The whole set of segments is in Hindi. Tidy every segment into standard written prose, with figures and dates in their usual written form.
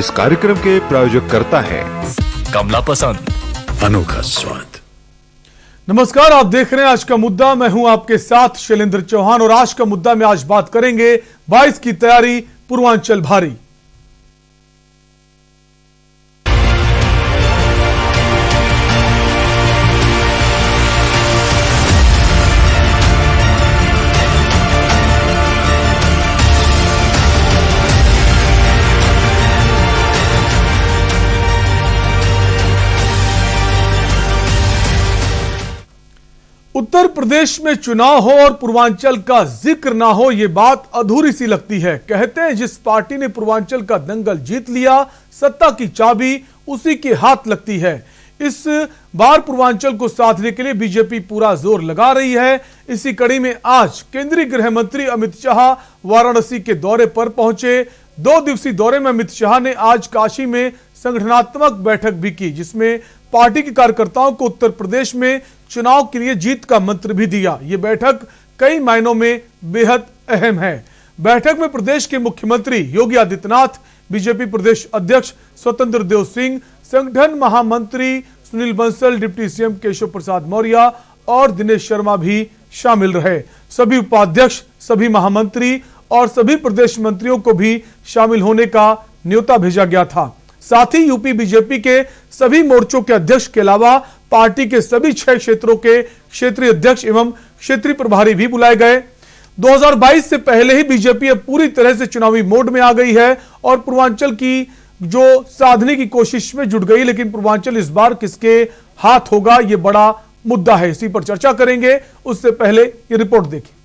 इस कार्यक्रम के प्रायोजक करता है कमला पसंद, अनोखा स्वाद। नमस्कार, आप देख रहे हैं आज का मुद्दा। मैं हूं आपके साथ शैलेंद्र चौहान और आज का मुद्दा में आज बात करेंगे 22 की तैयारी, पूर्वांचल भारी। उत्तर प्रदेश में चुनाव हो और पूर्वांचल का जिक्र ना हो, यह बात अधूरी सी लगती है। कहते हैं जिस पार्टी ने पूर्वांचल का दंगल जीत लिया, सत्ता की चाबी उसी के हाथ लगती है। इस बार पूर्वांचल को साधने के लिए बीजेपी पूरा जोर लगा रही है। इसी कड़ी में आज केंद्रीय गृह मंत्री अमित शाह वाराणसी के दौरे पर पहुंचे। 2 दिवसीय दौरे में अमित शाह ने आज काशी में संगठनात्मक बैठक भी की, जिसमें पार्टी के कार्यकर्ताओं को उत्तर प्रदेश में चुनाव के लिए जीत का मंत्र भी दिया। यह बैठक कई मायनों में बेहद अहम है। बैठक में प्रदेश के मुख्यमंत्री योगी आदित्यनाथ, बीजेपी प्रदेश अध्यक्ष स्वतंत्र देव सिंह, संगठन महामंत्री सुनील बंसल, डिप्टी सीएम केशव प्रसाद मौर्य और दिनेश शर्मा भी शामिल रहे। सभी उपाध्यक्ष, सभी महामंत्री और सभी प्रदेश मंत्रियों को भी शामिल होने का न्योता भेजा गया था। साथ ही यूपी बीजेपी के सभी मोर्चों के अध्यक्ष के अलावा पार्टी के सभी 6 क्षेत्रों के क्षेत्रीय अध्यक्ष एवं क्षेत्रीय प्रभारी भी बुलाए गए। 2022 से पहले ही बीजेपी अब पूरी तरह से चुनावी मोड में आ गई है और पूर्वांचल की जो साधने की कोशिश में जुट गई। लेकिन पूर्वांचल इस बार किसके हाथ होगा, यह बड़ा मुद्दा है। इसी पर चर्चा करेंगे। उससे पहले ये रिपोर्ट देखिए।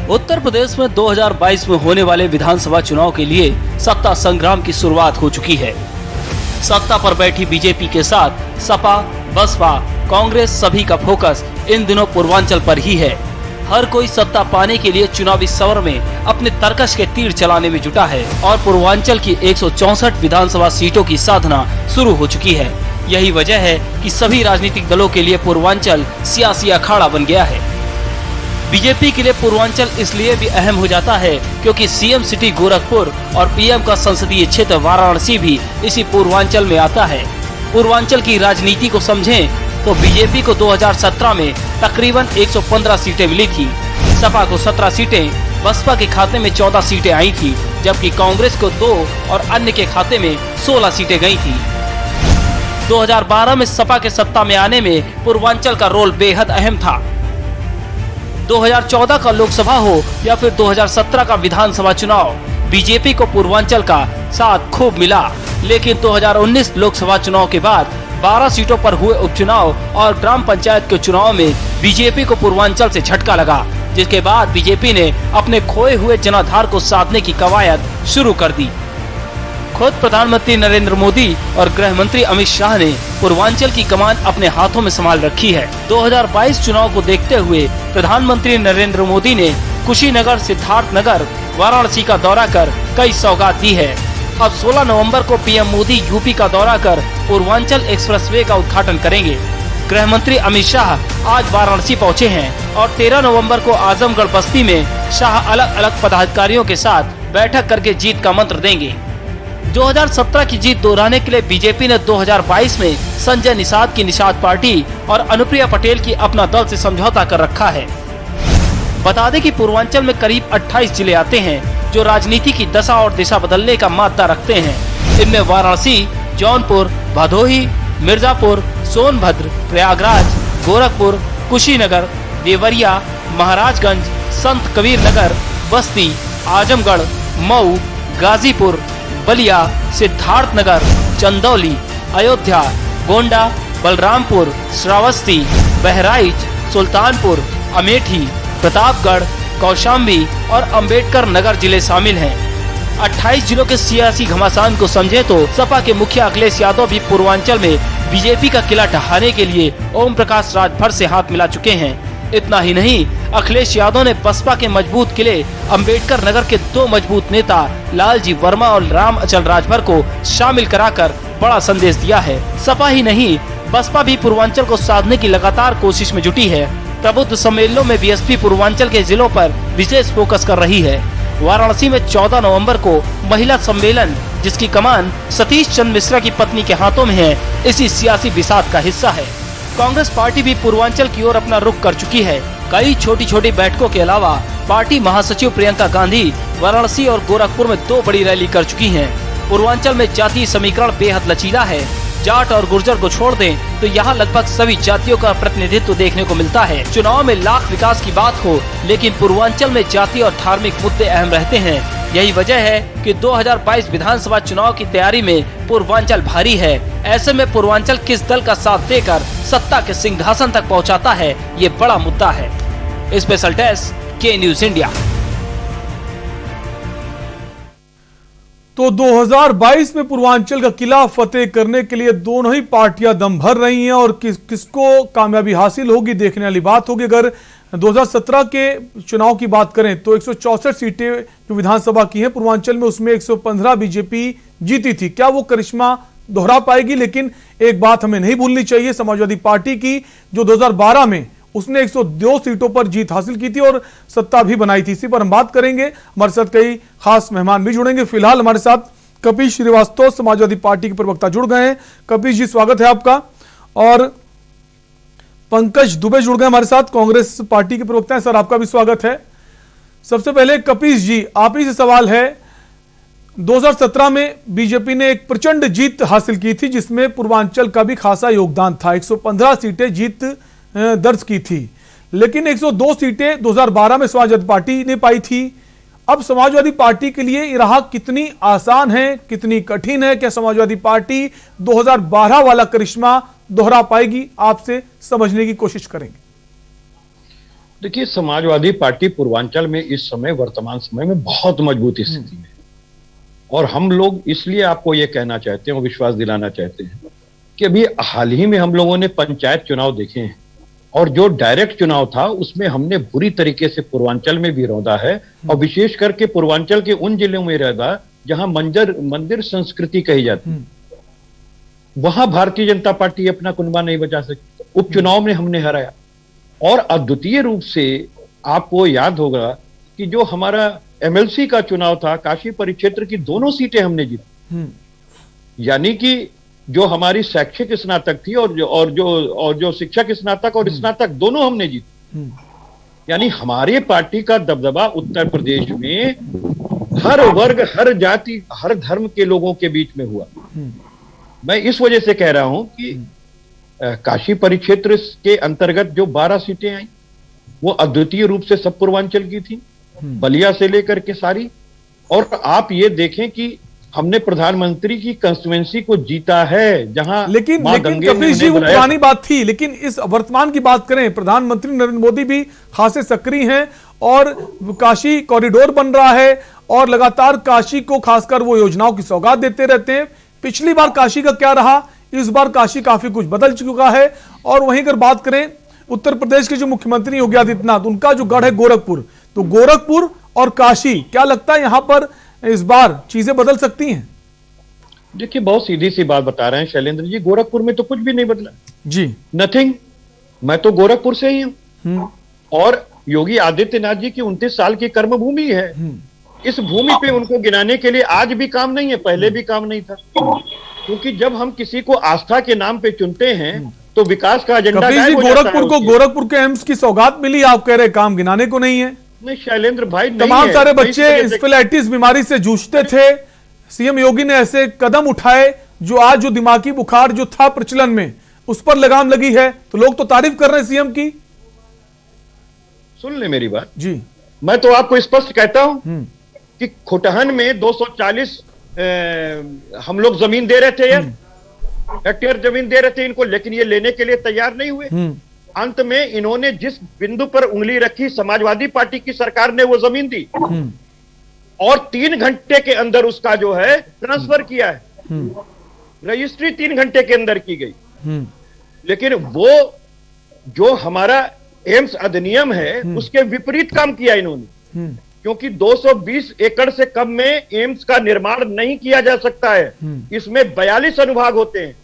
उत्तर प्रदेश में 2022 में होने वाले विधानसभा चुनाव के लिए सत्ता संग्राम की शुरुआत हो चुकी है। सत्ता पर बैठी बीजेपी के साथ सपा, बसपा, कांग्रेस सभी का फोकस इन दिनों पूर्वांचल पर ही है। हर कोई सत्ता पाने के लिए चुनावी सवर में अपने तरकश के तीर चलाने में जुटा है और पूर्वांचल की 164 विधानसभा सीटों की साधना शुरू हो चुकी है। यही वजह है कि सभी राजनीतिक दलों के लिए पूर्वांचल सियासी अखाड़ा बन गया है। बीजेपी के लिए पूर्वांचल इसलिए भी अहम हो जाता है क्योंकि सीएम सिटी गोरखपुर और पीएम का संसदीय क्षेत्र वाराणसी भी इसी पूर्वांचल में आता है। पूर्वांचल की राजनीति को समझें तो बीजेपी को 2017 में तकरीबन 115 सीटें मिली थी। सपा को 17 सीटें, बसपा के खाते में 14 सीटें आई थी, जबकि कांग्रेस को 2 और अन्य के खाते में 16 सीटें गई थी। 2012 में सपा के सत्ता में आने में पूर्वांचल का रोल बेहद अहम था। 2014 का लोकसभा हो या फिर 2017 का विधानसभा चुनाव, बीजेपी को पूर्वांचल का साथ खूब मिला। लेकिन 2019 लोकसभा चुनाव के बाद 12 सीटों पर हुए उपचुनाव और ग्राम पंचायत के चुनाव में बीजेपी को पूर्वांचल से झटका लगा, जिसके बाद बीजेपी ने अपने खोए हुए जनाधार को साधने की कवायद शुरू कर दी। खुद प्रधानमंत्री नरेंद्र मोदी और गृह मंत्री अमित शाह ने पूर्वांचल की कमान अपने हाथों में संभाल रखी है। 2022 चुनाव को देखते हुए प्रधानमंत्री नरेंद्र मोदी ने कुशीनगर, सिद्धार्थनगर, वाराणसी का दौरा कर कई सौगात दी है। अब 16 नवंबर को पीएम मोदी यूपी का दौरा कर पूर्वांचल एक्सप्रेसवे का उद्घाटन करेंगे। गृह मंत्री अमित शाह आज वाराणसी पहुँचे हैं और 13 नवम्बर को आजमगढ़ बस्ती में शाह अलग अलग पदाधिकारियों के साथ बैठक करके जीत का मंत्र देंगे। 2017 की जीत दोहराने के लिए बीजेपी ने 2022 में संजय निषाद की निषाद पार्टी और अनुप्रिया पटेल की अपना दल से समझौता कर रखा है। बता दें कि पूर्वांचल में करीब 28 जिले आते हैं जो राजनीति की दशा और दिशा बदलने का मादा रखते हैं। इनमें वाराणसी, जौनपुर, भदोही, मिर्जापुर, सोनभद्र, प्रयागराज, गोरखपुर, कुशीनगर, देवरिया, महाराजगंज, संत कबीर नगर, बस्ती, आजमगढ़, मऊ, गाजीपुर, बलिया, सिद्धार्थनगर, चंदौली, अयोध्या, गोंडा, बलरामपुर, श्रावस्ती, बहराइच, सुल्तानपुर, अमेठी, प्रतापगढ़, कौशाम्बी और अंबेडकर नगर जिले शामिल हैं। 28 जिलों के सियासी घमासान को समझे तो सपा के मुखिया अखिलेश यादव भी पूर्वांचल में बीजेपी का किला ढहाने के लिए ओम प्रकाश राजभर से हाथ मिला चुके हैं। इतना ही नहीं, अखिलेश यादव ने बसपा के मजबूत किले अंबेडकर नगर के 2 मजबूत नेता लालजी वर्मा और राम अचल राजभर को शामिल कराकर बड़ा संदेश दिया है। सपा ही नहीं, बसपा भी पूर्वांचल को साधने की लगातार कोशिश में जुटी है। प्रबुद्ध सम्मेलनों में बीएसपी पूर्वांचल के जिलों पर विशेष फोकस कर रही है। वाराणसी में 14 नवंबर को महिला सम्मेलन, जिसकी कमान सतीश चंद्र मिश्रा की पत्नी के हाथों में है, इसी सियासी बिसात का हिस्सा है। कांग्रेस पार्टी भी पूर्वांचल की ओर अपना रुख कर चुकी है। कई छोटी छोटी बैठकों के अलावा पार्टी महासचिव प्रियंका गांधी वाराणसी और गोरखपुर में 2 बड़ी रैली कर चुकी हैं। पूर्वांचल में जातीय समीकरण बेहद लचीला है। जाट और गुर्जर को छोड़ दें तो यहाँ लगभग सभी जातियों का प्रतिनिधित्व देखने को मिलता है। चुनाव में लाख विकास की बात हो, लेकिन पूर्वांचल में जातीय और धार्मिक मुद्दे अहम रहते हैं। यही वजह है कि 2022 विधानसभा चुनाव की तैयारी में पूर्वांचल भारी है। ऐसे में पूर्वांचल किस दल का साथ देकर सत्ता के सिंहासन तक पहुंचाता है, ये बड़ा मुद्दा है। स्पेशल डेस्क, के न्यूज इंडिया। तो 2022 में पूर्वांचल का किला फतेह करने के लिए दोनों ही पार्टियां दम भर रही हैं और किसको कामयाबी हासिल होगी देखने वाली बात होगी। अगर 2017 के चुनाव की बात करें तो 164 सीटें जो विधानसभा की हैं पूर्वांचल में, उसमें 115 बीजेपी जीती थी। क्या वो करिश्मा दोहरा पाएगी? लेकिन एक बात हमें नहीं भूलनी चाहिए, समाजवादी पार्टी की जो 2012 में उसने 102 सीटों पर जीत हासिल की थी और सत्ता भी बनाई थी। इसी पर हम बात करेंगे। हमारे साथ कई खास मेहमान भी जुड़ेंगे। फिलहाल हमारे साथ कपिश श्रीवास्तव समाजवादी पार्टी के प्रवक्ता जुड़ गए हैं। कपिश जी, स्वागत है आपका। और पंकज दुबे जुड़ गए हमारे साथ, कांग्रेस पार्टी के प्रवक्ता हैं। सर, आपका भी स्वागत है। सबसे पहले कपिश जी, आप ही से सवाल है, 2017 में बीजेपी ने एक प्रचंड जीत हासिल की थी जिसमें पूर्वांचल का भी खासा योगदान था। 115 सीटें जीत दर्ज की थी, लेकिन 102 सीटें 2012 में समाजवादी पार्टी ने पाई थी। अब समाजवादी पार्टी के लिए ये राह कितनी आसान है, कितनी कठिन है? क्या समाजवादी पार्टी 2012 वाला करिश्मा दोहरा पाएगी? आपसे समझने की कोशिश करेंगे। देखिए, समाजवादी पार्टी पूर्वांचल में इस समय वर्तमान समय में बहुत मजबूत स्थिति में, और हम लोग इसलिए आपको ये कहना चाहते हैं और विश्वास दिलाना चाहते हैं कि अभी हाल ही में हम लोगों ने पंचायत चुनाव देखे हैं और जो डायरेक्ट चुनाव था उसमें हमने बुरी तरीके से पूर्वांचल में भी रौंदा है, और विशेष करके पूर्वांचल के उन जिलों में रौंदा जहां मंदिर संस्कृति कही जाती है, वहां भारतीय जनता पार्टी अपना कुनबा नहीं बचा सकती। उपचुनाव में हमने हराया, और अद्वितीय रूप से आपको याद होगा कि जो हमारा एमएलसी का चुनाव था, काशी परिक्षेत्र की दोनों सीटें हमने जीती। यानी कि जो हमारी शैक्षिक स्नातक थी और जो शिक्षक स्नातक और स्नातक दोनों हमने जीती। यानी हमारे पार्टी का दबदबा उत्तर प्रदेश में हर वर्ग, हर जाति, हर धर्म के लोगों के बीच में हुआ। मैं इस वजह से कह रहा हूं कि काशी परिक्षेत्र के अंतर्गत जो 12 सीटें आई वो अद्वितीय रूप से सब पूर्वांचल की थी, बलिया से लेकर के सारी। और आप ये देखें कि हमने प्रधानमंत्री की कंस्टिट्यूएंसी को जीता है, जहां लेकिन कपिश जी, वो पुरानी बात थी। लेकिन इस वर्तमान की बात करें, प्रधानमंत्री नरेंद्र मोदी भी खासे सक्रिय हैं और काशी कॉरिडोर बन रहा है और लगातार काशी को खासकर वो योजनाओं की सौगात देते रहते हैं। पिछली बार काशी का क्या रहा, इस बार काशी काफी कुछ बदल चुका है। और वहीं अगर बात करें उत्तर प्रदेश के जो मुख्यमंत्री योगी आदित्यनाथ, उनका जो गढ़ है गोरखपुर, तो गोरखपुर और काशी, क्या लगता है यहां पर इस बार चीजें बदल सकती हैं? देखिए, बहुत सीधी सी बात बता रहे हैं शैलेंद्र जी, गोरखपुर में तो कुछ भी नहीं बदला जी, नथिंग। मैं तो गोरखपुर से ही हूं, और योगी आदित्यनाथ जी की 29 साल की कर्मभूमि है। इस भूमि पे उनको गिनाने के लिए आज भी काम नहीं है, पहले भी काम नहीं था। क्योंकि जब हम किसी को आस्था के नाम पे चुनते हैं तो विकास का एजेंडा गोरखपुर के एम्स की सौगात मिली, आप कह रहे काम गिनाने को नहीं है। नहीं शैलेंद्र भाई, तमाम सारे बच्चे इंसेफेलाइटिस बीमारी से जूझते थे, सीएम योगी ने ऐसे कदम उठाए जो आज जो दिमागी बुखार जो था प्रचलन में, उस पर लगाम लगी है, तो लोग तो तारीफ कर रहे हैं सीएम की। सुन ले मेरी बात जी, मैं तो आपको स्पष्ट कहता हूं कि खुटहन में 240 हम लोग जमीन दे रहे थे यार, हेक्टेयर जमीन दे रहे थे इनको, लेकिन ये लेने के लिए तैयार नहीं हुए। अंत में इन्होंने जिस बिंदु पर उंगली रखी, समाजवादी पार्टी की सरकार ने वो जमीन दी और 3 घंटे के अंदर उसका जो है ट्रांसफर किया है। रजिस्ट्री 3 घंटे के अंदर की गई। लेकिन वो जो हमारा एम्स अधिनियम है उसके विपरीत काम किया इन्होंने, क्योंकि 220 एकड़ से कम में एम्स का निर्माण नहीं किया जा सकता है। इसमें 42 अनुभाग होते हैं,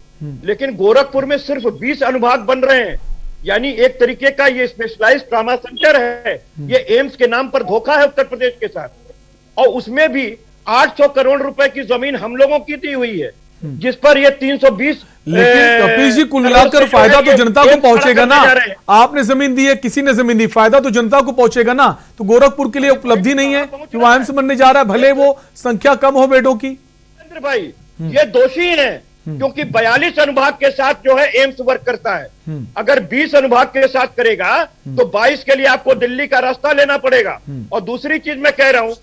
लेकिन गोरखपुर में सिर्फ 20 अनुभाग बन रहे हैं। यानी एक तरीके का ये स्पेशलाइज्ड ट्रॉमा सेंटर है। ये एम्स के नाम पर धोखा है उत्तर प्रदेश के साथ। और उसमें भी 800 करोड़ रुपए की जमीन हम लोगों की दी हुई है, जिस पर ये 320। लेकिन कपिल जी, कुल मिलाकर फायदा तो जनता को पहुंचेगा ना। आपने जमीन दी है, किसी ने जमीन दी, फायदा तो जनता को पहुंचेगा ना। तो गोरखपुर के लिए उपलब्धि नहीं है कि वहां एम्स बनने जा रहा है, भले वो संख्या कम हो बेडों की। भाई ये दोषी हैं, क्योंकि 42 अनुभाग के साथ जो है एम्स वर्क करता है। अगर 20 अनुभाग के साथ करेगा तो 22 के लिए आपको दिल्ली का रास्ता लेना पड़ेगा। और दूसरी चीज मैं कह रहा हूं,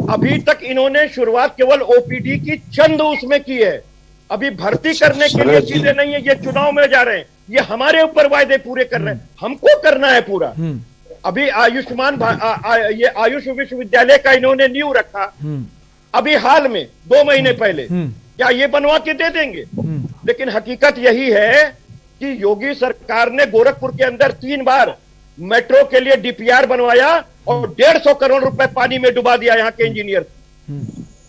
अभी तक इन्होंने शुरुआत केवल ओपीडी की चंद उसमें की है, अभी भर्ती करने के लिए चीजें नहीं है। ये चुनाव में जा रहे हैं, ये हमारे ऊपर वायदे पूरे कर रहे हैं, हमको करना है पूरा। अभी आयुष्मान ये आयुष विश्वविद्यालय का इन्होंने नींव रखा अभी हाल में 2 महीने पहले, क्या ये बनवा के दे देंगे? लेकिन हकीकत यही है कि योगी सरकार ने गोरखपुर के अंदर 3 बार मेट्रो के लिए डीपीआर बनवाया और 150 करोड़ रुपए पानी में डुबा दिया यहाँ के इंजीनियर।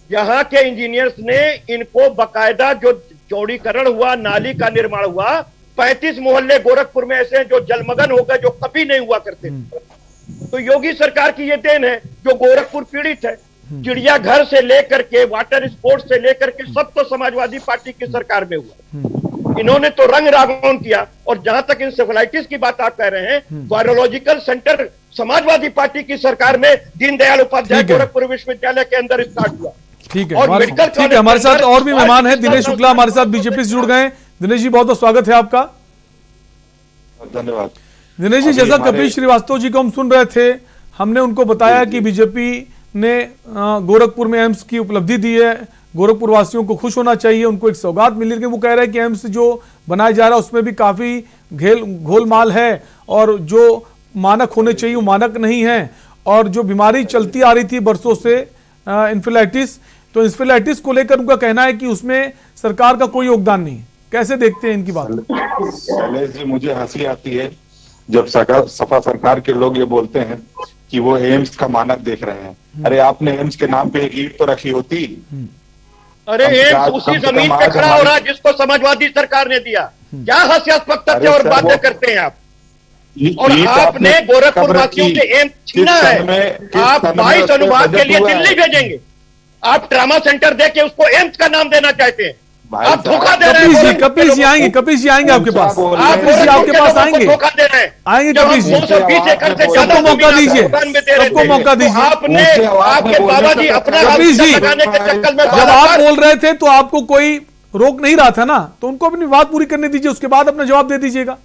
यहाँ के इंजीनियर्स ने इनको बकायदा जो चौड़ीकरण हुआ, नाली का निर्माण हुआ, 35 मोहल्ले गोरखपुर में ऐसे हैं जो जलमग्न हो गए, जो कभी नहीं हुआ करते। तो योगी सरकार की ये देन है जो गोरखपुर पीड़ित है। चिड़ियाघर से लेकर के वाटर स्पोर्ट्स से लेकर के सब तो समाजवादी पार्टी की सरकार में हुआ। इन्होंने तो रंग रागौन किया। और जहां तक इंसेफेलाइटिस की बात आप कह रहे हैं, वायरोलॉजिकल सेंटर समाजवादी पार्टी की सरकार में दीनदयाल उपाध्याय गोरखपुर विश्वविद्यालय के अंदर स्टार्ट हुआ। ठीक है, हमारे साथ और भी मेहमान हैं। दिनेश शुक्ला हमारे साथ बीजेपी से जुड़ गए। दिनेश जी, बहुत बहुत स्वागत है आपका। धन्यवाद। दिनेश जी, जैसा कपिल श्रीवास्तव जी को हम सुन रहे थे, हमने उनको बताया कि बीजेपी ने गोरखपुर में एम्स की उपलब्धि दी है, गोरखपुर वासियों को खुश होना चाहिए, उनको एक सौगात मिली। लेकिन वो कह रहे हैं कि एम्स जो बनाया जा रहा है उसमें भी काफी घोलमाल है और जो मानक होने चाहिए वो मानक नहीं है। और जो बीमारी चलती आ रही थी बरसों से इंफ्लुएंजाइटिस, तो इंफ्लुएंजाइटिस को लेकर उनका कहना है कि उसमें सरकार का कोई योगदान नहीं। कैसे देखते हैं इनकी बात? शैलेश जी, मुझे हंसी आती है जब सपा सरकार के लोग ये बोलते हैं कि वो एम्स का मानक देख रहे हैं। अरे आपने एम्स के नाम पे एक ईंट तो रखी होती। अरे एम्स उसी जमीन पे खड़ा हो रहा है जिसको समाजवादी सरकार ने दिया। क्या हास्यास्पद तथ्य और बातें करते हैं आप? और आपने गोरखपुर वासियों से एम्स छीना है। आप 22 अनुभाग के लिए दिल्ली भेजेंगे, आप ट्रामा सेंटर देके उसको एम्स का नाम देना चाहते हैं। आप धोखा दे रहे हैं। कपिल जी आएंगे, कपिल जी आएंगे आपके पास, आपके पास आएंगे, धोखा दे रहे हैं। आएंगे कपिल जी, 220 एकड़ से ज्यादा सबको मौका दीजिए, सबको मौका दीजिए। आपने आपके बाबा जी अपना कपिल जी, लगाने के चक्कर में जब आप बोल रहे थे तो आपको कोई रोक नहीं रहा था ना, तो उनको अपनी बात पूरी करने दीजिए, उसके बाद अपना जवाब दे दीजिएगा।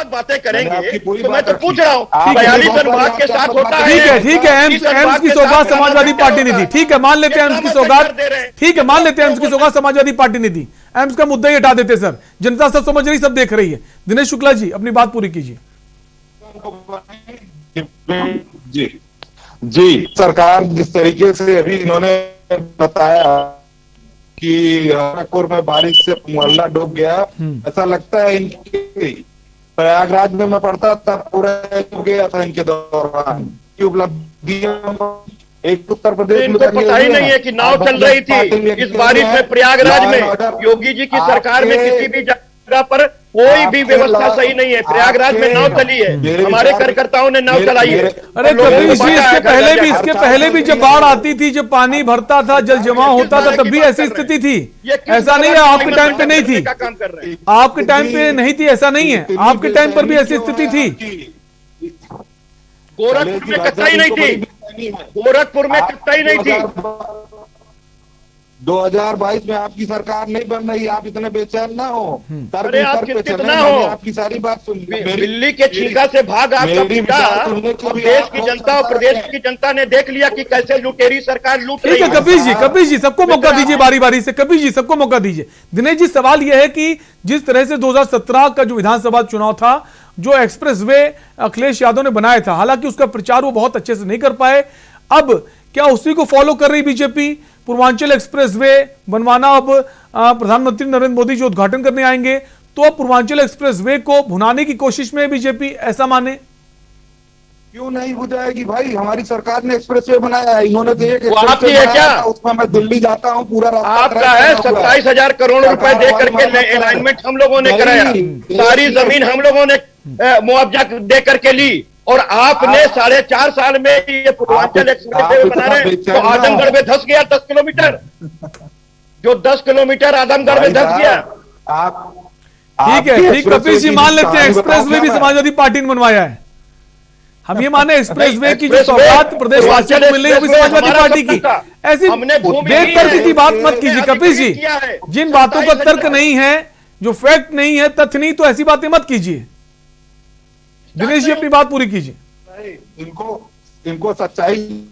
बातें करेंगे तो मैं तो पूछ रहा हूँ, 42 अनुभाग के साथ होता है। ठीक है, ठीक है, एम्स की सौगात समाजवादी पार्टी ने दी। ठीक है, मान लेते हैं एम्स की सौगात, ठीक है, मान लेते हैं एम्स की सौगात समाजवादी पार्टी ने दी। एम्स का मुद्दा ही हटा देते सर, जनता सब समझ रही, सब देख रही है। दिनेश शुक्ला जी, अपनी बात पूरी कीजिए। जी जी, सरकार जिस तरीके से अभी इन्होंने बताया कि गोरखपुर में बारिश से मोहल्ला डूब गया, ऐसा लगता है इनकी प्रयागराज में मैं पढ़ता था, पूरा डूब गया था इनके दौरान की उपलब्धियां। एक उत्तर प्रदेश इनको पता ही नहीं है कि नाव चल रही थी इस बारिश में प्रयागराज में। योगी जी की सरकार में किसी भी जगह पर कोई भी व्यवस्था सही नहीं है। प्रयागराज में नाव चली है, हमारे कार्यकर्ताओं ने नाव चलाई है। अरे कपिल जी, इसके पहले भी जब बाढ़ आती थी, जब पानी भरता था, जल जमाव होता था, तब भी ऐसी स्थिति थी। ऐसा नहीं है आपके टाइम पे नहीं थी, आपके टाइम पे नहीं थी, ऐसा नहीं है, आपके टाइम पर भी ऐसी स्थिति थी। गोरखपुर में कतई नहीं थी, गोरखपुर में कतई नहीं थी। 2022 में आपकी सरकार नहीं बन रही, आप इतने बेचैन ना हो। अरे आप कितना हो, आपकी सारी बात सुन ली। दिल्ली के छिलका से भाग आपका पिता, देश की जनता और प्रदेश की जनता ने देख लिया कि कैसे लुटेरी सरकार लूट रही है। कपिल जी सबको मौका दीजिए बारी बारी से। कपिल जी सबको मौका दीजिए। दिनेश जी, सवाल यह है कि जिस तरह से 2017 का जो विधानसभा चुनाव था, जो एक्सप्रेसवे अखिलेश यादव ने बनाया था, हालांकि उसका प्रचार वो बहुत अच्छे से नहीं कर पाए। अब क्या उसी को फॉलो कर रही बीजेपी? पूर्वांचल एक्सप्रेसवे बनवाना, अब प्रधानमंत्री नरेंद्र मोदी जो उद्घाटन करने आएंगे, तो अब पूर्वांचल एक्सप्रेसवे को भुनाने की कोशिश में बीजेपी, ऐसा माने? क्यों नहीं हो जाएगी भाई, हमारी सरकार ने एक्सप्रेसवे बनाया है। इन्होंने तो एक आपकी है क्या? उसमें मैं दिल्ली जाता हूँ, पूरा रास्ता आपका है। 27,000 करोड़ रुपए दे करके अलाइनमेंट हम लोगों ने कराया, सारी जमीन हम लोगों ने मुआवजा दे करके ली, और आपने 4.5 साल में ये पूर्वांचल एक्सप्रेस वे बना रहे हैं, तो आजमगढ़ में धंस गया 10 किलोमीटर, जो 10 किलोमीटर आजमगढ़ में धंस गया। ठीक है, ठीक, कपिल जी मान लेते हैं एक्सप्रेस वे भी समाजवादी पार्टी ने बनवाया है, हम ये माने एक्सप्रेस वे की जो सौगात प्रदेशवासियों को मिल रही है वो भी समाजवादी पार्टी की। ऐसी बेतरती की बात मत कीजिए कपिल जी, जिन बातों का तर्क नहीं है, जो फैक्ट नहीं है, तथ्य नहीं, तो ऐसी बातें मत कीजिए। दिनेश जी अपनी बात पूरी कीजिए। इनको सच्चाई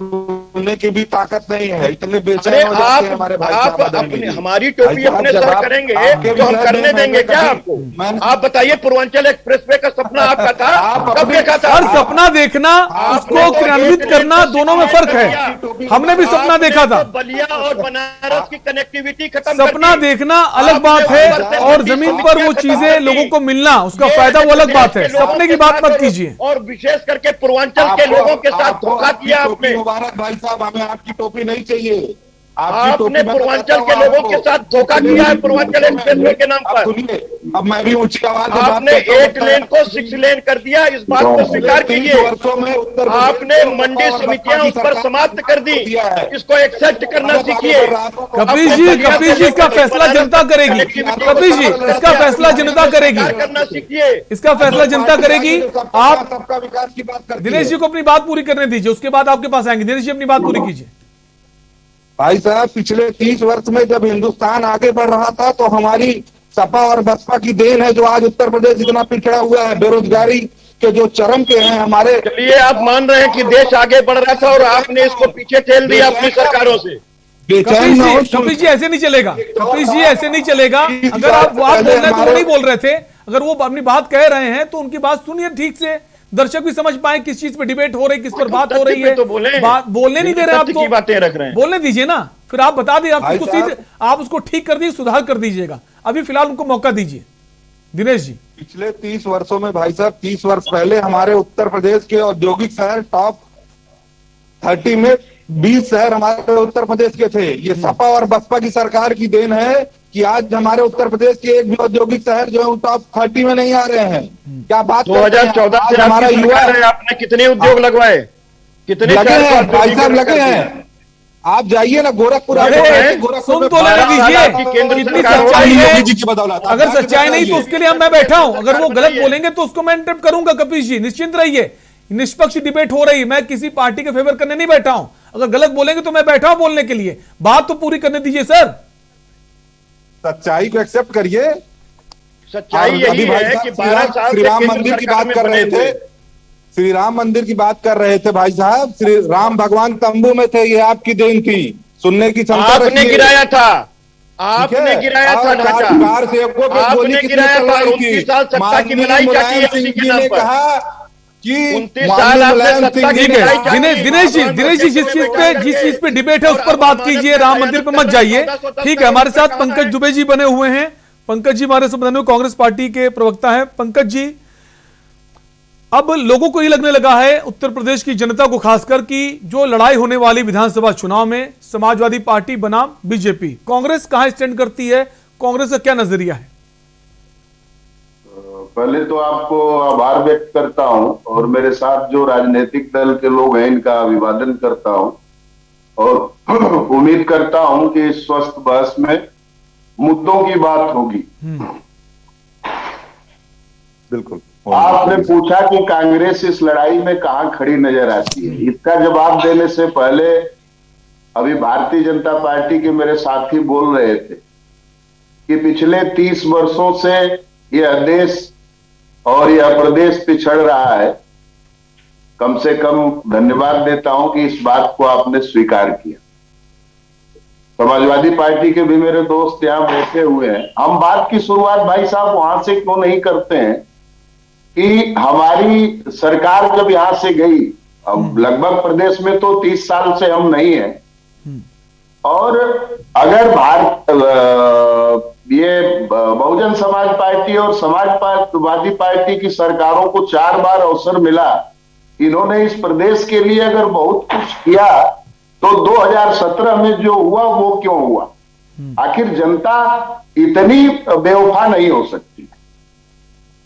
सुनने की भी ताकत नहीं है, इतने बेचैन हो जाते हैं हमारे भाई साहब। आप अपने हमारी टोपी अपने सर करेंगे तो हम करने देंगे क्या आपको? आप बताइए, पूर्वांचल एक्सप्रेसवे का सपना आपका था, कब देखा था? हर सपना देखना, उसको क्रियान्वित करना, दोनों में फर्क है। हमने भी सपना देखा था, बलिया और बनारस की कनेक्टिविटी खत्म। सपना देखना अलग बात है, और जमीन पर वो चीजें लोगों को मिलना, उसका फायदा वो अलग बात है। सपने की बात मत कीजिए। और विशेष करके पूर्वांचल के लोगों के साथ धोखा किया आपने। मुबारक भाई साहब, हमें आपकी टोपी नहीं चाहिए। आपने पूर्वांचल के लोगों के साथ धोखा किया है पूर्वांचल एक्सप्रेसवे के नाम पर। सुनिए, अब मैं भी ऊंची आवाज में आपने 8 लेन को 6 लेन कर दिया, इस बात को स्वीकार कीजिए। आपने मंडी समितियां उस पर समाप्त कर दी, इसको एक्सेप्ट करना सीखिए। कपिल जी इसका फैसला जनता करेगी। कपिल जी इसका फैसला जनता करेगी, करना सीखिए। इसका फैसला जनता करेगी। आप सबका विकास की बात करते दिनेश जी को अपनी बात पूरी करने दीजिए, उसके बाद आपके पास आएंगे। दिनेश जी अपनी बात पूरी कीजिए। भाई साहब, पिछले 30 वर्ष में जब हिंदुस्तान आगे बढ़ रहा था तो हमारी सपा और बसपा की देन है जो आज उत्तर प्रदेश इतना पिछड़ा हुआ है। बेरोजगारी के जो चरम पे हैं हमारे। चलिए, आप मान रहे हैं कि देश आगे बढ़ रहा था और आपने इसको पीछे ठेल दिया अपनी सरकारों से। कपिल जी ऐसे नहीं चलेगा, कपिल जी ऐसे नहीं चलेगा। अगर आप बोल रहे थे तो वो नहीं बोल रहे थे, अगर वो अपनी बात कह रहे हैं तो उनकी बात सुनिए ठीक से, दर्शक भी समझ पाए किस चीज पे डिबेट हो रही, किस पर बात हो रही है। तो बोलने नहीं दे रहे आपको, बातें रख रहे हैं, बोलने दीजिए ना, फिर आप बता दिए, आप उसको ठीक कर दीजिए, सुधार कर दीजिएगा। अभी फिलहाल उनको मौका दीजिए। दिनेश जी, पिछले 30 वर्षों में भाई साहब, 30 वर्ष पहले हमारे उत्तर प्रदेश के औद्योगिक शहर टॉप 30 में 20 शहर हमारे उत्तर प्रदेश के थे। ये सपा और बसपा की सरकार की देन है कि आज हमारे उत्तर प्रदेश के एक भी औद्योगिक शहर जो है टॉप 30 में नहीं आ रहे हैं। क्या बात 2014 से हमारा युवा है, आपने कितने उद्योग लगवाए, कितने लगे हैं भाई साहब, लगे हैं। आप जाइए ना गोरखपुर, सुन तो लेने दीजिए, कितनी सच्चाई है। अगर सच्चाई नहीं तो उसके लिए मैं बैठा हूं, अगर वो गलत बोलेंगे तो उसको मैं इंटरप्ट करूंगा। कपिल जी निश्चिंत रहिए, निष्पक्ष डिबेट हो रही है, मैं किसी पार्टी के फेवर करने नहीं बैठा हूं। अगर गलत बोलेंगे तो मैं बैठा हूं बोलने के लिए, बात तो पूरी करने दीजिए सर। सच्चाई को एक्सेप्ट करिए। सच्चाई यही है कि 12 साल श्री राम मंदिर की बात कर रहे थे, श्री राम मंदिर की बात कर रहे थे भाई साहब। श्री राम भगवान तंबू में थे, ये आपकी देन थी। सुनने की क्षमता आपने गिराया था, आपने गिराया था ढांचा, कार सेवकों पे गोली किसने चलाई थी? 29 साल सत्ता की मलाई चाटी है उसी के नाम पर। कहा कि 29 साल आपने सत्ता की मलाई चाटी है। दिनेश जी जिस चीज पे डिबेट है उस पर बात कीजिए, राम मंदिर पे मत जाइए। ठीक है, हमारे साथ पंकज दुबे जी बने हुए हैं। पंकज जी हमारे साथ बने हुए कांग्रेस पार्टी के प्रवक्ता हैं। पंकज जी, अब लोगों को ये लगने लगा है, उत्तर प्रदेश की जनता को खासकर, कि जो लड़ाई होने वाली विधानसभा चुनाव में समाजवादी पार्टी बनाम बीजेपी, कांग्रेस कहां स्टैंड करती है, कांग्रेस का क्या नजरिया है? पहले तो आपको आभार व्यक्त करता हूं और मेरे साथ जो राजनीतिक दल के लोग हैं इनका अभिवादन करता हूं और उम्मीद करता हूं कि इस स्वस्थ बहस में मुद्दों की बात होगी। बिल्कुल। आपने पूछा कि कांग्रेस इस लड़ाई में कहां खड़ी नजर आती है। इसका जवाब देने से पहले अभी भारतीय जनता पार्टी के मेरे साथी बोल रहे थे कि पिछले 30 वर्षों से यह देश और यह प्रदेश पिछड़ रहा है। कम से कम धन्यवाद देता हूं कि इस बात को आपने स्वीकार किया। समाजवादी पार्टी के भी मेरे दोस्त यहां बैठे हुए हैं। हम बात की शुरुआत भाई साहब वहां से क्यों नहीं करते हैं कि हमारी सरकार जब यहां से गई, अब लगभग प्रदेश में तो 30 साल से हम नहीं हैं, और अगर ये बहुजन समाज पार्टी और समाजवादी पार्टी की सरकारों को 4 बार अवसर मिला, इन्होंने इस प्रदेश के लिए अगर बहुत कुछ किया तो 2017 में जो हुआ वो क्यों हुआ? आखिर जनता इतनी बेवफा नहीं हो सकती।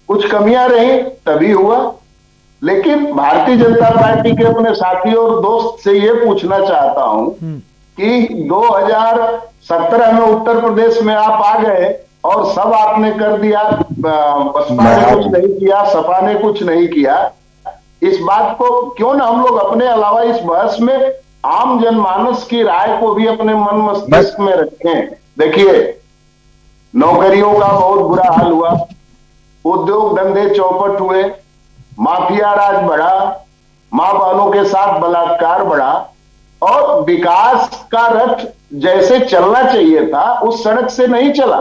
कुछ कमियां रही तभी हुआ। लेकिन भारतीय जनता पार्टी के अपने साथी और दोस्त से ये पूछना चाहता हूं कि 2017 में उत्तर प्रदेश में आप आ गए और सब आपने कर दिया, बसपा ने कुछ नहीं किया, सपा ने कुछ नहीं किया। इस बात को क्यों ना हम लोग अपने अलावा इस बहस में आम जनमानस की राय को भी अपने मन मस्तिष्क में रखें। देखिए, नौकरियों का बहुत बुरा हाल हुआ, उद्योग धंधे चौपट हुए, माफिया राज बढ़ा, मां बहनों के साथ बलात्कार बढ़ा और विकास का रथ जैसे चलना चाहिए था उस सड़क से नहीं चला।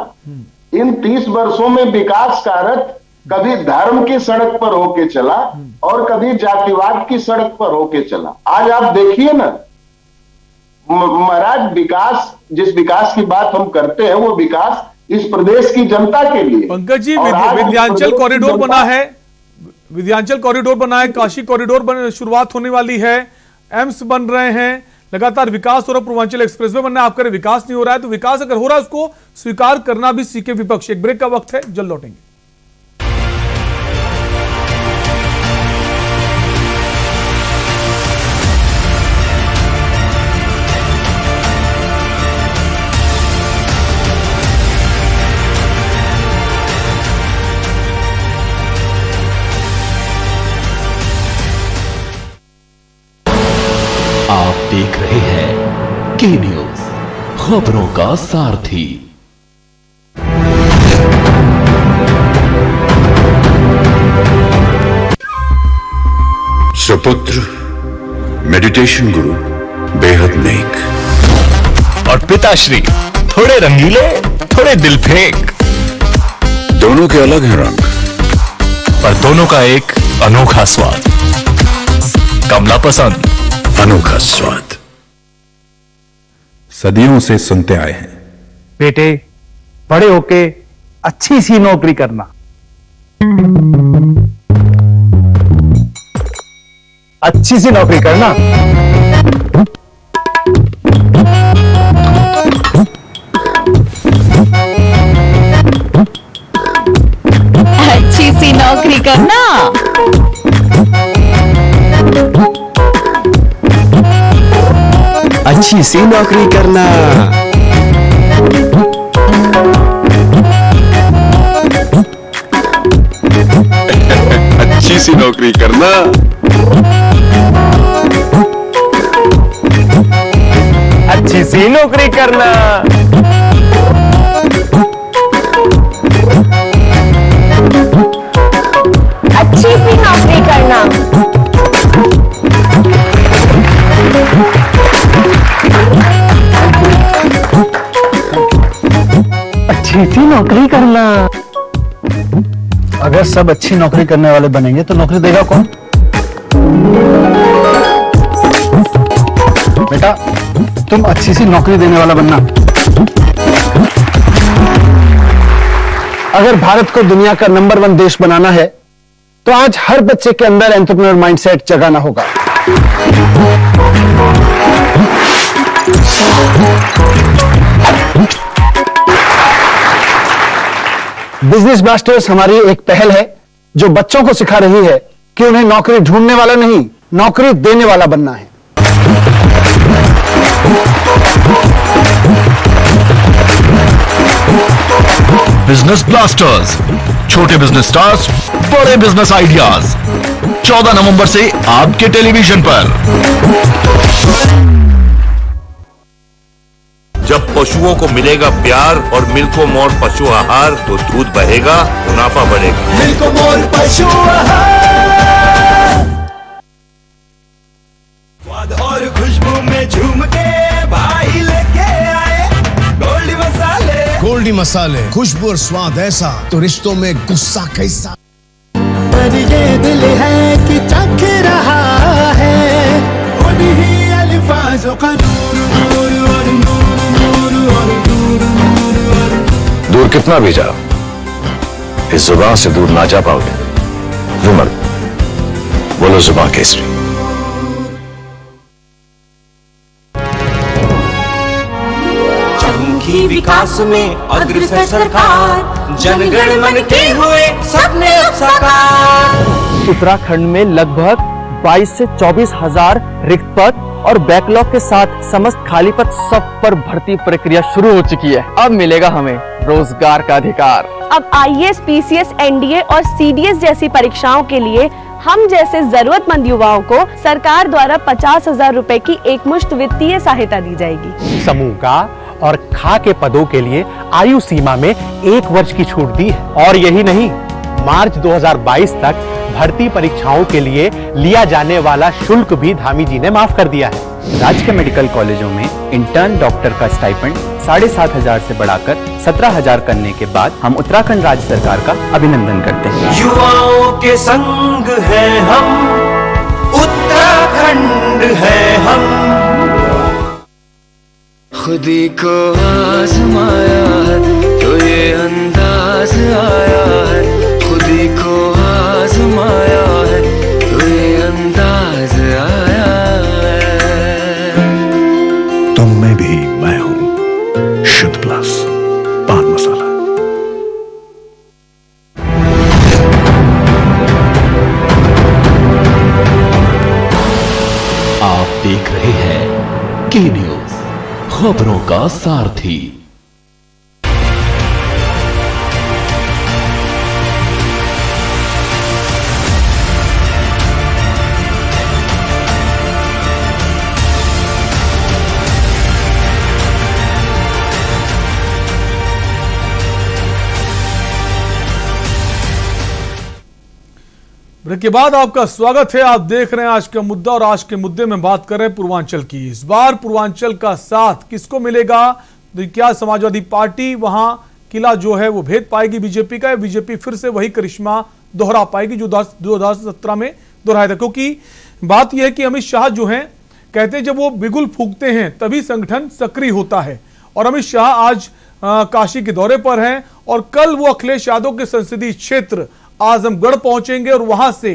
इन 30 वर्षों में विकास का रथ कभी धर्म की सड़क पर होके चला और कभी जातिवाद की सड़क पर होके चला। आज आप देखिए ना महाराज, विकास, जिस विकास की बात हम करते हैं वो विकास इस प्रदेश की जनता के लिए। पंकज जी, विंध्याचल कॉरिडोर बना है, विंध्याचल कॉरिडोर बना है, काशी कॉरिडोर शुरुआत होने वाली है, एम्स बन रहे हैं, लगातार विकास हो रहा है, पूर्वांचल एक्सप्रेसवे बनना है, आप कह रहे विकास नहीं हो रहा है। तो विकास अगर हो रहा है उसको स्वीकार करना भी सीखे विपक्ष। एक ब्रेक का वक्त है, जल्द लौटेंगे। आप देख रहे हैं के न्यूज, खबरों का सारथी। सुपुत्र मेडिटेशन गुरु बेहद नेक और पिताश्री थोड़े रंगीले, थोड़े दिल फेंक। दोनों के अलग हैं रंग, पर दोनों का एक अनोखा स्वाद। कमला पसंद, अनोखा स्वाद। सदियों से सुनते आए हैं, बेटे बड़े होके अच्छी सी नौकरी करना, अच्छी सी नौकरी करना। अच्छी सी नौकरी करना। अच्छी सी नौकरी करना। अच्छी सी नौकरी करना। अच्छी सी नौकरी करना। अच्छी सी नौकरी करना। अच्छी सी नौकरी करना। अगर सब अच्छी नौकरी करने वाले बनेंगे तो नौकरी देगा कौन? बेटा तुम अच्छी सी नौकरी देने वाला बनना। अगर भारत को दुनिया का नंबर 1 देश बनाना है तो आज हर बच्चे के अंदर एंटरप्रेन्योर माइंडसेट जगाना होगा। बिजनेस ब्लास्टर्स हमारी एक पहल है जो बच्चों को सिखा रही है कि उन्हें नौकरी ढूंढने वाला नहीं, नौकरी देने वाला बनना है। बिजनेस ब्लास्टर्स, छोटे बिजनेस स्टार्स, बड़े बिजनेस आइडियाज। 14 नवंबर से आपके टेलीविजन पर। जब पशुओं को मिलेगा प्यार और मिल्को मोर पशु आहार तो दूध बहेगा, मुनाफा बढ़ेगा। मिल्को मोर पशु आहार। स्वाद और खुशबू में झूम के भाई लेके आए गोल्डी मसाले। गोल्डी मसाले, खुशबू और स्वाद ऐसा तो रिश्तों में गुस्सा कैसा। पर ये दिल है कि चख रहा है उन्हीं अल्फाजों का नूर नूर और नूर और नूर और दूर कितना भी जाओ, इस जुबान से दूर ना जा पाओगे। विमल, बोलो जुबान केसरी। चमकी विकास में अग्रसर सरकार, जनगण मन के हुए सपने अब साकार। उत्तराखंड में लगभग 22 से 24 हजार रिक्त पद और बैकलॉग के साथ समस्त खाली पद सब पर भर्ती प्रक्रिया शुरू हो चुकी है। अब मिलेगा हमें रोजगार का अधिकार। अब आईएएस, पीसीएस, एनडीए और सीडीएस जैसी परीक्षाओं के लिए हम जैसे जरूरतमंद युवाओं को सरकार द्वारा 50,000 रुपए की एकमुश्त वित्तीय सहायता दी जाएगी। समूह का और खा के पदों के लिए आयु सीमा में 1 वर्ष की छूट दी है। और यही नहीं, मार्च 2022 तक भर्ती परीक्षाओं के लिए लिया जाने वाला शुल्क भी धामी जी ने माफ कर दिया है। राज्य के मेडिकल कॉलेजों में इंटर्न डॉक्टर का स्टाइपेंड 7,500 से बढ़ाकर 17,000 करने के बाद हम उत्तराखंड राज्य सरकार का अभिनंदन करते हैं। युवाओं के संग है हम, उत्तराखंड है हम। खुदी को आजमाया है तो ये अंदाज आया है, खुदी को आजमाया है तो ये अंदाज आया है। तुम में भी मैं हूं, शुद्ध प्लस पान मसाला। आप देख रहे हैं के न्यूज, खबरों का सारथी। ब्रेक के बाद आपका स्वागत है। आप देख रहे हैं आज का मुद्दा और आज के मुद्दे में बात कर रहे हैं पूर्वांचल की। इस बार पूर्वांचल का साथ किसको मिलेगा? तो क्या समाजवादी पार्टी वहां किला जो है वो भेद पाएगी बीजेपी का, बीजेपी फिर से वही करिश्मा दोहरा पाएगी जो 2017 में दोहराया था? क्योंकि बात यह है कि अमित शाह जो है कहते हैं जब वो बिगुल फूंकते हैं तभी संगठन सक्रिय होता है। और अमित शाह आज काशी के दौरे पर हैं और कल वो अखिलेश यादव के संसदीय क्षेत्र आजमगढ़ पहुंचेंगे और वहां से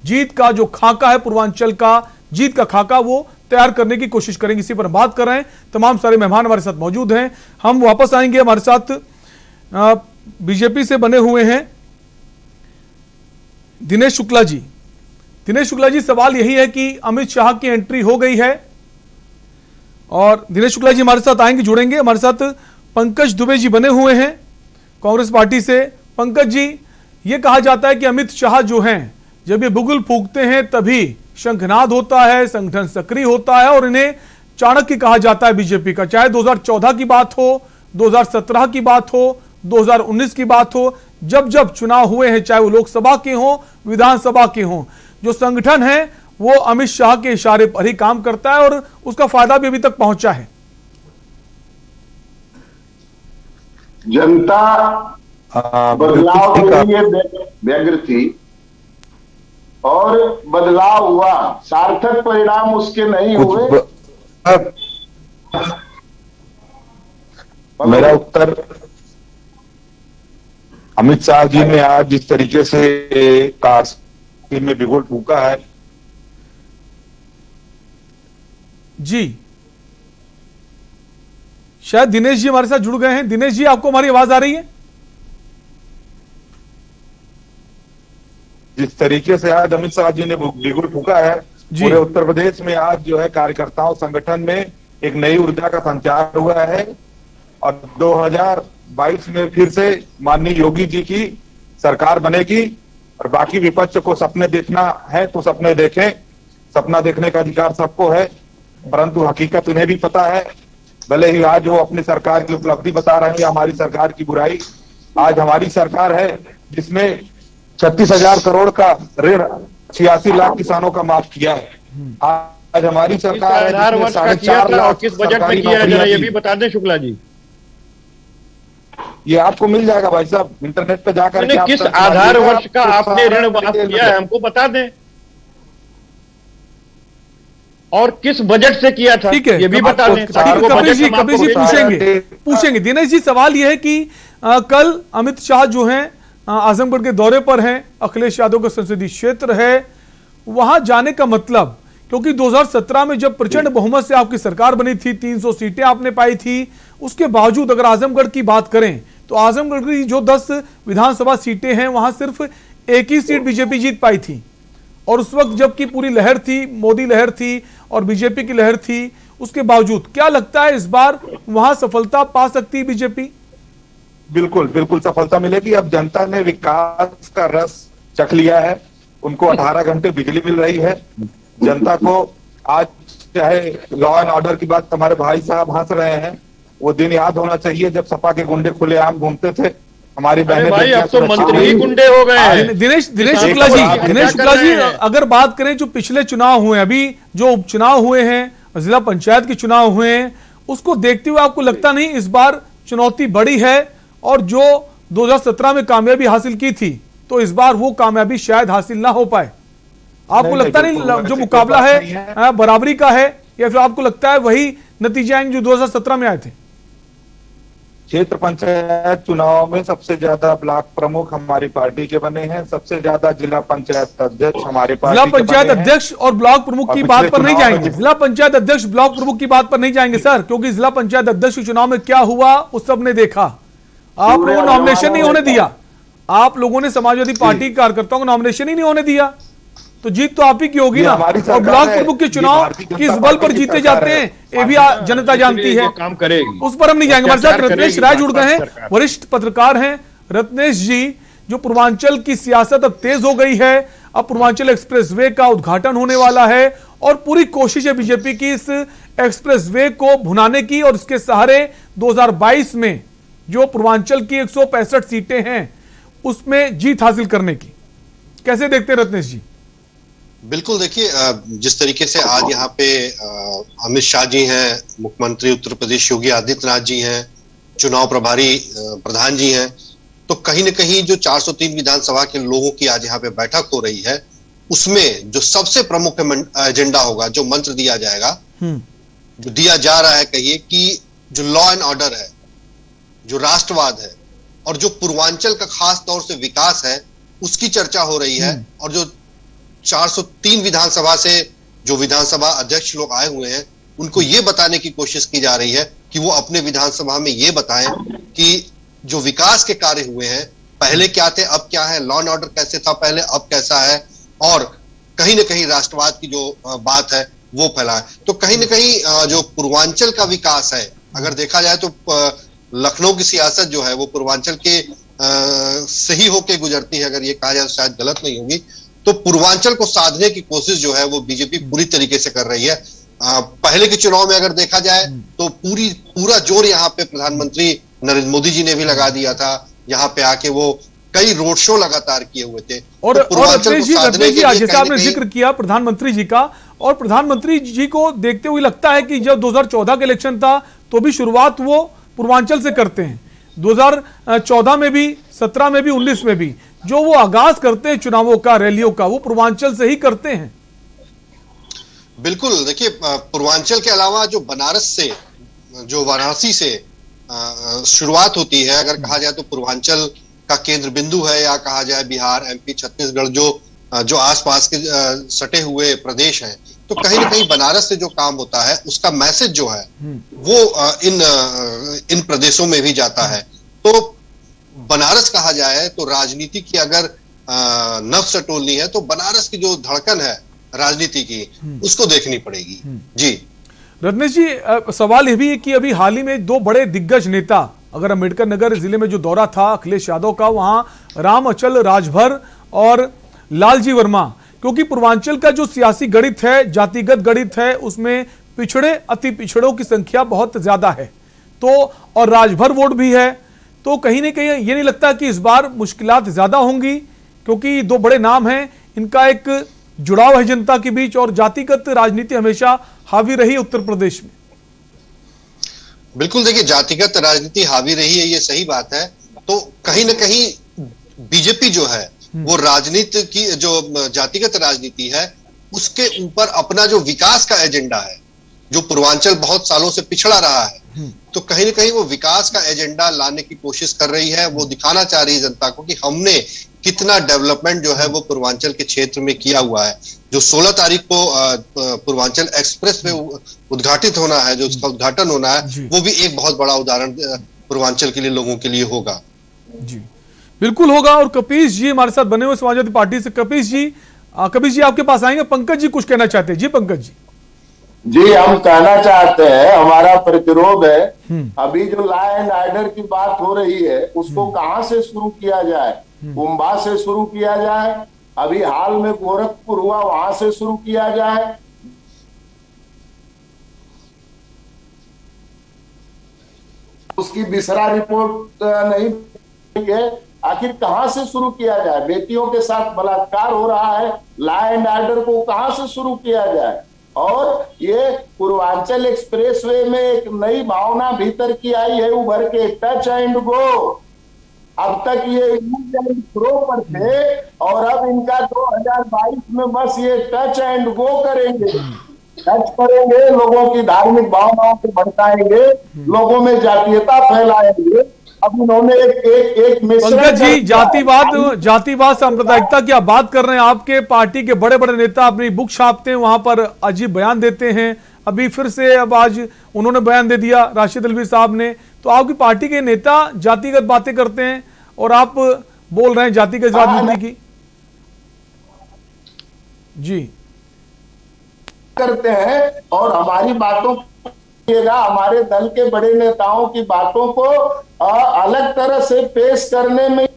जीत का जो खाका है, पूर्वांचल का जीत का खाका, वो तैयार करने की कोशिश करेंगे। इसी पर बात कर रहे हैं, तमाम सारे मेहमान हमारे साथ मौजूद हैं। हम वापस आएंगे, हमारे साथ बीजेपी से बने हुए हैं दिनेश शुक्ला जी। दिनेश शुक्ला जी, सवाल यही है कि अमित शाह की एंट्री हो गई है और दिनेश शुक्ला जी हमारे साथ आएंगे, जुड़ेंगे। हमारे साथ पंकज दुबे जी बने हुए हैं कांग्रेस पार्टी से। पंकज जी, ये कहा जाता है कि अमित शाह जो हैं जब ये बुगुल फूंकते हैं तभी शंखनाद होता है, संगठन सक्रिय होता है और इन्हें चाणक्य कहा जाता है बीजेपी का। चाहे 2014 की बात हो, 2017 की बात हो, 2019 की बात हो, जब जब चुनाव हुए हैं, चाहे वो लोकसभा के हों, विधानसभा के हों, जो संगठन है वो अमित शाह के इशारे पर ही काम करता है और उसका फायदा भी अभी तक पहुंचा है। जनता बदलाव के लिए व्यग्र थी और बदलाव हुआ, सार्थक परिणाम उसके नहीं हुए। मेरा उत्तर, अमित शाह जी ने आज जिस तरीके से काशी में बिगुल फूंका है जी, शायद दिनेश जी हमारे साथ जुड़ गए हैं। दिनेश जी, आपको हमारी आवाज आ रही है? जिस तरीके से आज अमित शाह जी ने बिगुल फूंका है, पूरे उत्तर प्रदेश में आज जो है कार्यकर्ताओं संगठन में एक नई ऊर्जा का संचार हुआ है और 2022 में फिर से माननीय योगी जी की सरकार बनेगी। और बाकी विपक्ष को सपने देखना है तो सपने देखें, सपना देखने का अधिकार सबको है, परंतु हकीकत उन्हें भी पता है। भले ही आज वो अपनी सरकार की उपलब्धि बता रहे हैं, हमारी सरकार की बुराई। आज हमारी सरकार है जिसने 36,000 करोड़ का ऋण 86 लाख किसानों का माफ किया है। आज हमारी सरकार है जिसने 4.5 लाख किस बजट में किया है, जरा ये भी बता दें शुक्ला जी। ये आपको मिल जाएगा भाई साहब, इंटरनेट पे जाकर किस आधार वर्ष का आपने ऋण माफ किया है हमको बता दें और किस बजट से किया था, ठीक है, ये भी बता दें। कपिल जी पूछेंगे। दिनेश जी, सवाल यह है कि कल अमित शाह जो हैं आजमगढ़ के दौरे पर हैं, अखिलेश यादव का संसदीय क्षेत्र है, वहां जाने का मतलब, क्योंकि 2017 में जब प्रचंड बहुमत से आपकी सरकार बनी थी, 300 सीटें आपने पाई थी, उसके बावजूद अगर आजमगढ़ की बात करें तो आजमगढ़ की जो 10 विधानसभा सीटें हैं वहां सिर्फ एक ही सीट बीजेपी जीत पाई थी। और उस वक्त जबकि पूरी लहर थी, मोदी लहर थी और बीजेपी की लहर थी, उसके बावजूद क्या लगता है इस बार वहां सफलता पा सकती है बीजेपी? बिल्कुल बिल्कुल सफलता मिलेगी। अब जनता ने विकास का रस चख लिया है, उनको 18 घंटे बिजली मिल रही है। जनता को आज चाहे लॉ एंड ऑर्डर की बात हमारे भाई साहब हंस रहे हैं, वो दिन याद होना चाहिए जब सपा के गुंडे खुलेआम घूमते थे। हमारी बहनें भाई अब तो मंत्री ही गुंडे हो गए हैं। दिनेश शुक्ला जी, अगर बात करें जो पिछले चुनाव हुए, अभी जो उपचुनाव हुए हैं, जिला पंचायत के चुनाव हुए हैं, उसको देखते हुए आपको लगता नहीं इस बार चुनौती बड़ी है? और जो 2017 में कामयाबी हासिल की थी तो इस बार वो कामयाबी शायद हासिल ना हो पाए। आपको लगता नहीं जो मुकाबला है बराबरी का है, या फिर आपको लगता है वही नतीजे आएंगे जो 2017 में आए थे? क्षेत्र पंचायत चुनाव में सबसे ज्यादा ब्लॉक प्रमुख हमारी पार्टी के बने हैं, सबसे ज्यादा जिला पंचायत अध्यक्ष हमारी पार्टी जिला पंचायत अध्यक्ष और ब्लॉक प्रमुख की बात पर नहीं जाएंगे। जिला पंचायत अध्यक्ष ब्लॉक प्रमुख की बात पर नहीं जाएंगे सर, क्योंकि जिला पंचायत अध्यक्ष के चुनाव में क्या हुआ उस सब ने देखा। आप लोगों ने नॉमिनेशन नहीं होने दिया, आप लोगों ने समाजवादी पार्टी के कार्यकर्ताओं को नॉमिनेशन ही नहीं होने दिया, तो जीत तो आप ही की होगी ना। और ब्लॉक प्रमुख के चुनाव किस बल पर जीते जाते हैं ये भी जनता जानती है, काम करेगी, उस पर हम नहीं जाएंगे। हमारे साथ रत्नेश राय जुड़ गए हैं, वरिष्ठ पत्रकार हैं। रत्नेश जी, जो पूर्वांचल की सियासत अब तेज हो गई है, अब पूर्वांचल एक्सप्रेसवे का उद्घाटन होने वाला है और पूरी कोशिश है बीजेपी की इस एक्सप्रेसवे को भुनाने की, और इसके सहारे 2022 में जो पूर्वांचल की 165 सीटें हैं उसमें जीत हासिल करने की। कैसे देखते हैं रत्नेश जी? बिल्कुल, देखिए जिस तरीके से आज यहाँ पे अमित शाह जी हैं, मुख्यमंत्री उत्तर प्रदेश योगी आदित्यनाथ जी हैं, चुनाव प्रभारी प्रधान जी हैं, तो कहीं न कहीं जो 403 विधानसभा के लोगों की आज यहाँ पे बैठक हो रही है, उसमें जो सबसे प्रमुख एजेंडा होगा, जो मंत्र दिया जाएगा, जो दिया जा रहा है, कहिए कि जो लॉ एंड ऑर्डर है, जो राष्ट्रवाद है और जो पूर्वांचल का खास तौर से विकास है, उसकी चर्चा हो रही है। और जो 403 विधानसभा से जो विधानसभा अध्यक्ष लोग आए हुए हैं, उनको ये बताने की कोशिश की जा रही है कि वो अपने विधानसभा में ये बताएं कि जो विकास के कार्य हुए हैं, पहले क्या थे, अब क्या है, लॉ एंड ऑर्डर कैसे था पहले, अब कैसा है, और कहीं ना कहीं राष्ट्रवाद की जो बात है वो फैलाए। तो कहीं ना कहीं जो पूर्वांचल का विकास है, अगर देखा जाए तो लखनऊ की सियासत जो है वो पूर्वांचल के सही होके गुजरती है, अगर ये कहा जाए तो शायद गलत नहीं होगी। तो पूर्वांचल को साधने की कोशिश जो है वो बीजेपी पूरी तरीके से कर रही है। पहले के चुनाव में अगर देखा जाए तो पूरा जोर यहाँ पे प्रधानमंत्री नरेंद्र मोदी जी ने भी लगा दिया था, यहाँ पे आके वो कई रोड शो लगातार किए हुए थे। और रत्नेश जी, जैसे आपने जिक्र किया प्रधानमंत्री जी का, और प्रधानमंत्री जी को देखते हुए लगता है कि जब 2014 का इलेक्शन था तो भी शुरुआत वो पूर्वांचल से करते हैं। 2014 में भी, 17 में भी, 19 में भी जो वो आगाज करते हैं चुनावों का, रैलियों का, वो पूर्वांचल से ही करते हैं। बिल्कुल, देखिए पूर्वांचल के अलावा जो बनारस से, जो वाराणसी से शुरुआत होती है, अगर कहा जाए तो पूर्वांचल का केंद्र बिंदु है, या कहा जाए बिहार, एमपी, छत्तीसगढ़ जो आसपास के सटे हुए प्रदेश हैं, तो कहीं ना कहीं बनारस से जो काम होता है उसका मैसेज जो है वो इन प्रदेशों में भी जाता है। तो बनारस कहा जाए तो राजनीति की अगर नफ्स टोलनी है तो बनारस की जो धड़कन है राजनीति की, उसको देखनी पड़ेगी। जी रत्नेश जी, सवाल ये भी है कि अभी हाल ही में दो बड़े दिग्गज नेता, अगर अम्बेडकर नगर जिले में जो दौरा था अखिलेश यादव का, वहां राम अचल राजभर और लालजी वर्मा, क्योंकि पूर्वांचल का जो सियासी गणित है, जातिगत गणित है, उसमें पिछड़े, अति पिछड़ों की संख्या बहुत ज्यादा है, तो और राजभर वोट भी है, तो कहीं ना कहीं ये नहीं लगता कि इस बार मुश्किलात ज्यादा होंगी, क्योंकि दो बड़े नाम हैं, इनका एक जुड़ाव है जनता के बीच, और जातिगत राजनीति हमेशा हावी रही उत्तर प्रदेश में। बिल्कुल, देखिए जातिगत राजनीति हावी रही है, ये सही बात है। तो कहीं ना कहीं बीजेपी जो है वो राजनीति की, जो जातिगत राजनीति है, उसके ऊपर अपना जो विकास का एजेंडा है, जो पूर्वांचल बहुत सालों से पिछड़ा रहा है, तो कहीं ना कहीं वो विकास का एजेंडा लाने की कोशिश कर रही है। वो दिखाना चाह रही है जनता को कि हमने कितना डेवलपमेंट जो है वो पूर्वांचल के क्षेत्र में किया हुआ है। जो 16 तारीख को पूर्वांचल एक्सप्रेस में उद्घाटित होना है, जो उसका उद्घाटन होना है, वो भी एक बहुत बड़ा उदाहरण पूर्वांचल के लिए, लोगों के लिए होगा। जी बिल्कुल होगा। और कपीश जी हमारे साथ बने हुए समाजवादी पार्टी से। कपीश जी, कबीर जी आपके पास आएंगे। पंकज जी कुछ कहना चाहते हैं। जी पंकज जी। जी, हम कहना चाहते हैं, हमारा प्रतिरोध है, अभी जो लॉ एंड ऑर्डर की बात हो रही है उसको कहां से शुरू किया जाए? कुंभा से शुरू किया जाए, अभी हाल में गोरखपुर हुआ वहां से शुरू किया जाए, उसकी बिसरा रिपोर्ट नहीं है, आखिर कहां से शुरू किया जाए? बेटियों के साथ बलात्कार हो रहा है, लॉ एंड ऑर्डर को कहां से शुरू किया जाए? और ये पूर्वांचल एक्सप्रेसवे में एक नई भावना भीतर की आई है उभर के, टच एंड गो। अब तक ये यूज एंड थ्रो पर थे और अब इनका 2022 में बस ये टच एंड गो करेंगे, टच करेंगे, लोगों की धार्मिक भावनाओं को भड़काएंगे, लोगों में जातीयता फैलाएंगे। अब उन्होंने एक पंकज जी, जातिवाद सांप्रदायिकता की आप बात कर रहे हैं। आपके पार्टी के बड़े बड़े नेता अपनी बुक छापते हैं, वहां पर अजीब बयान देते हैं। अभी फिर से अब आज उन्होंने बयान दे दिया राशिद अल्वी साहब ने। तो आपकी पार्टी के नेता जातिगत बातें करते हैं और आप बोल रहे हैं जातिगत राजनीति की। जी करते हैं और हमारी बातों, हमारे दल के बड़े नेताओं की बातों को अलग तरह से पेश करने में।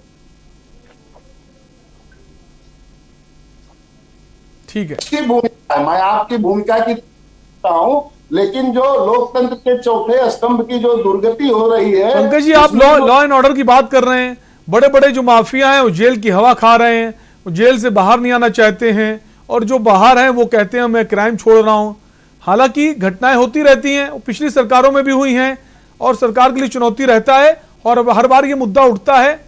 ठीक है, की भूमिका, मैं आपकी भूमिका की हूं, लेकिन जो लोकतंत्र के चौथे स्तंभ की जो दुर्गति हो रही है। पंकज जी, आप लॉ एंड ऑर्डर की बात कर रहे हैं। बड़े बड़े जो माफिया हैं वो जेल की हवा खा रहे हैं, वो जेल से बाहर नहीं आना चाहते हैं, और जो बाहर हैं वो कहते हैं मैं क्राइम छोड़ रहा हूं। हालांकि घटनाएं होती रहती हैं, पिछली सरकारों में भी हुई हैं, और सरकार के लिए चुनौती रहता है, और हर बार ये मुद्दा उठता है।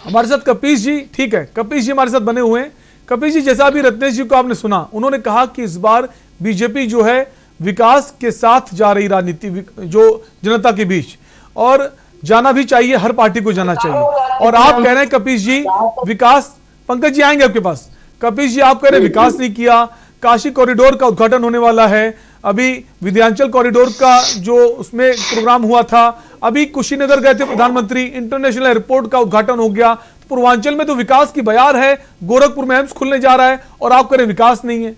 हमारे साथ कपीश जी, ठीक है, कपीश जी हमारे साथ बने हुए हैं। कपीश जी, जैसा अभी रत्नेश जी को आपने सुना, उन्होंने कहा कि इस बार बीजेपी जो है विकास के साथ जा रही राजनीति जो जनता के बीच, और जाना भी चाहिए, हर पार्टी को जाना चाहिए। और आप कह रहे हैं कपीश जी विकास, पंकज जी आएंगे आपके पास। कपीश जी आप कह रहे हैं विकास नहीं किया, काशी कॉरिडोर का उद्घाटन होने वाला है, अभी विंध्याचल कॉरिडोर का जो उसमें प्रोग्राम हुआ था, अभी कुशीनगर गए थे प्रधानमंत्री, इंटरनेशनल एयरपोर्ट का उद्घाटन हो गया। तो पूर्वांचल में तो विकास की बयार है, गोरखपुर में एम्स खुलने जा रहा है, और आप कह रहे विकास नहीं है।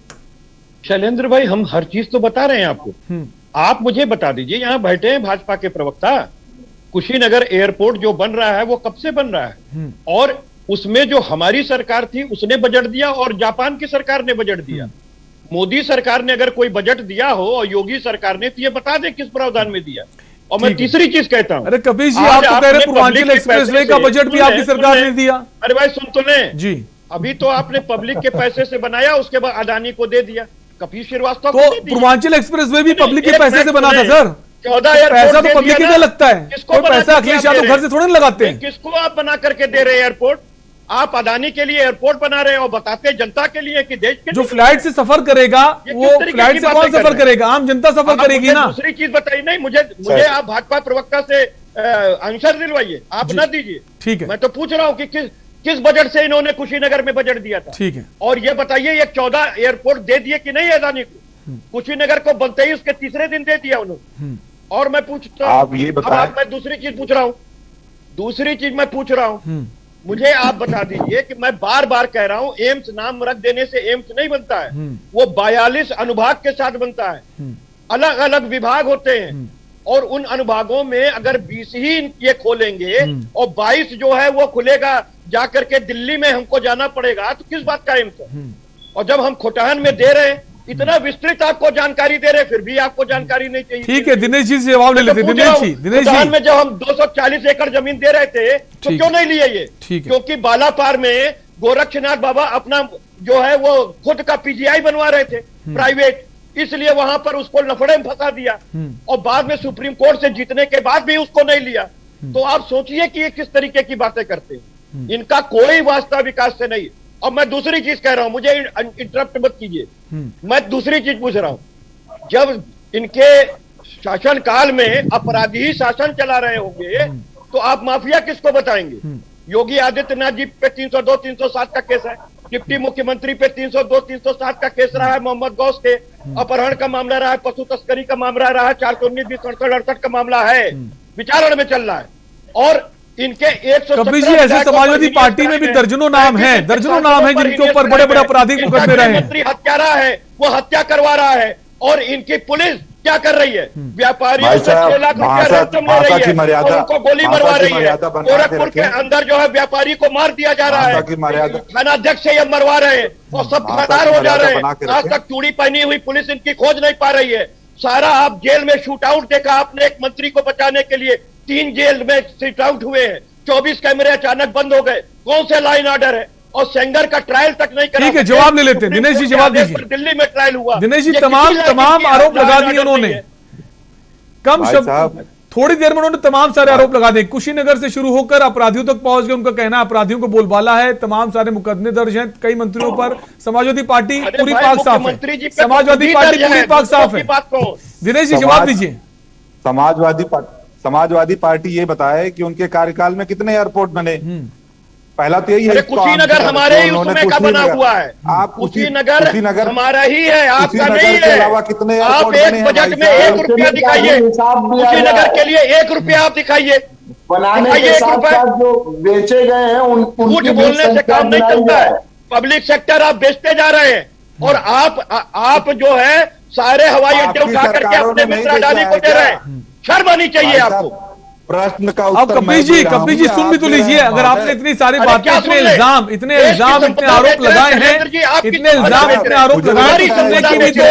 शैलेंद्र भाई, हम हर चीज तो बता रहे हैं आपको। आप मुझे बता दीजिए, यहाँ बैठे हैं भाजपा के प्रवक्ता, कुशीनगर एयरपोर्ट जो बन रहा है वो कब से बन रहा है, और उसमें जो हमारी सरकार थी उसने बजट दिया और जापान की सरकार ने बजट दिया। मोदी सरकार ने अगर कोई बजट दिया हो और योगी सरकार ने, तो ये बता दे किस प्रावधान में दिया। और मैं तीसरी चीज कहता हूं, अरे कपीश जी, आप तो कह रहे पूर्वांचल एक्सप्रेसवे का बजट भी आपकी सरकार ने दिया। अरे भाई सुन तो लें जी, अभी तो आपने पब्लिक के पैसे से बनाया, उसके बाद अडानी को दे दिया, कपीश श्रीवास्तव तो पूर्वांचल एक्सप्रेसवे भी पब्लिक के पैसे से बना था सर। 14 पैसा तो पब्लिक ही लगता है, कोई पैसा अखिलेश यादव घर से थोड़े ना लगाते हैं। किसको आप बना करके दे रहे हैं एयरपोर्ट? आप अदानी के लिए एयरपोर्ट बना रहे हैं और बताते हैं जनता के लिए कि देश के जो फ्लाइट से सफर करेगा वो फ्लाइट से कौन सफर करेगा? आम जनता सफर करेगी ना। दूसरी चीज बताइए, नहीं मुझे आप भाजपा प्रवक्ता से आंसर दिलवाइए, आप ना दीजिए। ठीक है, मैं तो पूछ रहा हूँ कि किस बजट से इन्होंने कुशीनगर में बजट दिया था। ठीक है, और ये बताइए ये 14 एयरपोर्ट दे दिए कि नहीं अदानी को? कुशीनगर को बनते ही उसके तीसरे दिन दे दिया उन्होंने। और मैं पूछता हूँ, मैं दूसरी चीज पूछ रहा हूँ, मुझे आप बता दीजिए कि मैं बार बार कह रहा हूं, एम्स नाम रख देने से एम्स नहीं बनता है, वो 42 अनुभाग के साथ बनता है, अलग अलग विभाग होते हैं, और उन अनुभागों में अगर 20 ही ये खोलेंगे और 22 जो है वो खुलेगा जाकर के दिल्ली में हमको जाना पड़ेगा, तो किस बात का एम्स है? और जब हम खोटान में दे रहे हैं, इतना विस्तृत आपको जानकारी दे रहे, फिर भी आपको जानकारी नहीं चाहिए। ठीक है, दिनेश जी से जवाब ले लेते। दिनेश जी में जब हम 240 एकड़ जमीन दे रहे थे तो क्यों नहीं लिए ये? क्योंकि बालापार में गोरक्षनाथ बाबा अपना जो है वो खुद का पीजीआई बनवा रहे थे प्राइवेट, इसलिए वहां पर उसको लफड़े में फंसा दिया, और बाद में सुप्रीम कोर्ट से जीतने के बाद भी उसको नहीं लिया। तो आप सोचिए कि ये किस तरीके की बातें करते हैं, इनका कोई वास्ता विकास से नहीं। और मैं दूसरी चीज कह रहा हूं, मुझे इंटरप्ट मत कीजिए, मैं दूसरी चीज पूछ रहा हूं, जब इनके शासन काल में अपराधी ही शासन चला रहे होंगे तो आप माफिया किसको बताएंगे? योगी आदित्यनाथ जी पे 302, 307 का केस है, डिप्टी मुख्यमंत्री पे 302, 307 का केस रहा है, मोहम्मद गौस के अपहरण का मामला रहा है, पशु तस्करी का मामला रहा है, 419, 20, 67, 68 का मामला है, विचारण में चल रहा है। और इनके 117 कभी जी ऐसे समाजवादी पार्टी में भी दर्जनों नाम है, दर्जनों नाम है जिनके ऊपर बड़े बड़े आपराधिक मुकदमे रहे हैं। मंत्री हत्यारा है, वो हत्या करवा रहा है और इनकी पुलिस क्या कर रही है? व्यापारियों से 6 लाख रुपया रैंसम ले रही है और उनको गोली मरवा रही है। गोरखपुर के अंदर जो है व्यापारी को मार दिया जा रहा है, थानाध्यक्ष से ये मरवा रहे हैं और सब फरार हो जा रहे हैं। आज तक चूड़ी पहनी हुई पुलिस इनकी खोज नहीं पा रही है। सारा आप जेल में शूट आउट देखा आपने, एक मंत्री को बचाने के लिए 3 जेल में शूट आउट हुए हैं, 24 कैमरे अचानक बंद हो गए। कौन से लाइन ऑर्डर है? और सेंगर का ट्रायल तक नहीं करा। ठीक है, जवाब ले लेते हैं। दिनेश जी जवाब दीजिए। दिल्ली में ट्रायल हुआ। दिनेश जी तमाम आरोप लगा दिए उन्होंने, कम शब्द थोड़ी देर में उन्होंने तमाम सारे आरोप लगा दिए। कुशीनगर से शुरू होकर अपराधियों तक पहुंच गए। उनका कहना अपराधियों को बोलबाला है, तमाम सारे मुकदमे दर्ज हैं कई मंत्रियों पर। समाजवादी पार्टी पूरी पाक साफ है, समाजवादी पार्टी पूरी पाक साफ है। दिनेश जी जवाब दीजिए। समाजवादी पार्टी ये बताए कि उनके कार्यकाल में कितने एयरपोर्ट बने। पहला तो यही है, कुशीनगर हमारे ही उसमें का बना हुआ है। आप कुशीनगर हमारा ही है, आपका नहीं है। आप एक बजट में 1 रुपया दिखाइए, कुशीनगर के लिए 1 रुपया आप दिखाइए। बनाने के साथ जो बेचे गए हैं कुछ बोलने से काम नहीं चलता है। पब्लिक सेक्टर आप बेचते जा रहे हैं और आप जो है सारे हवाई अड्डे उठा करके अपने मित्र अडानी को दे रहे हैं। शर्म आनी चाहिए आपको। प्रश्न का अब कपिल जी सुन भी तो लीजिए। अगर आपने इतनी सारी बातें, इतने इल्जाम, इतने आरोप लगाए हैं, इतने इल्जाम, इतने आरोप लगाए, सुनने की भी तो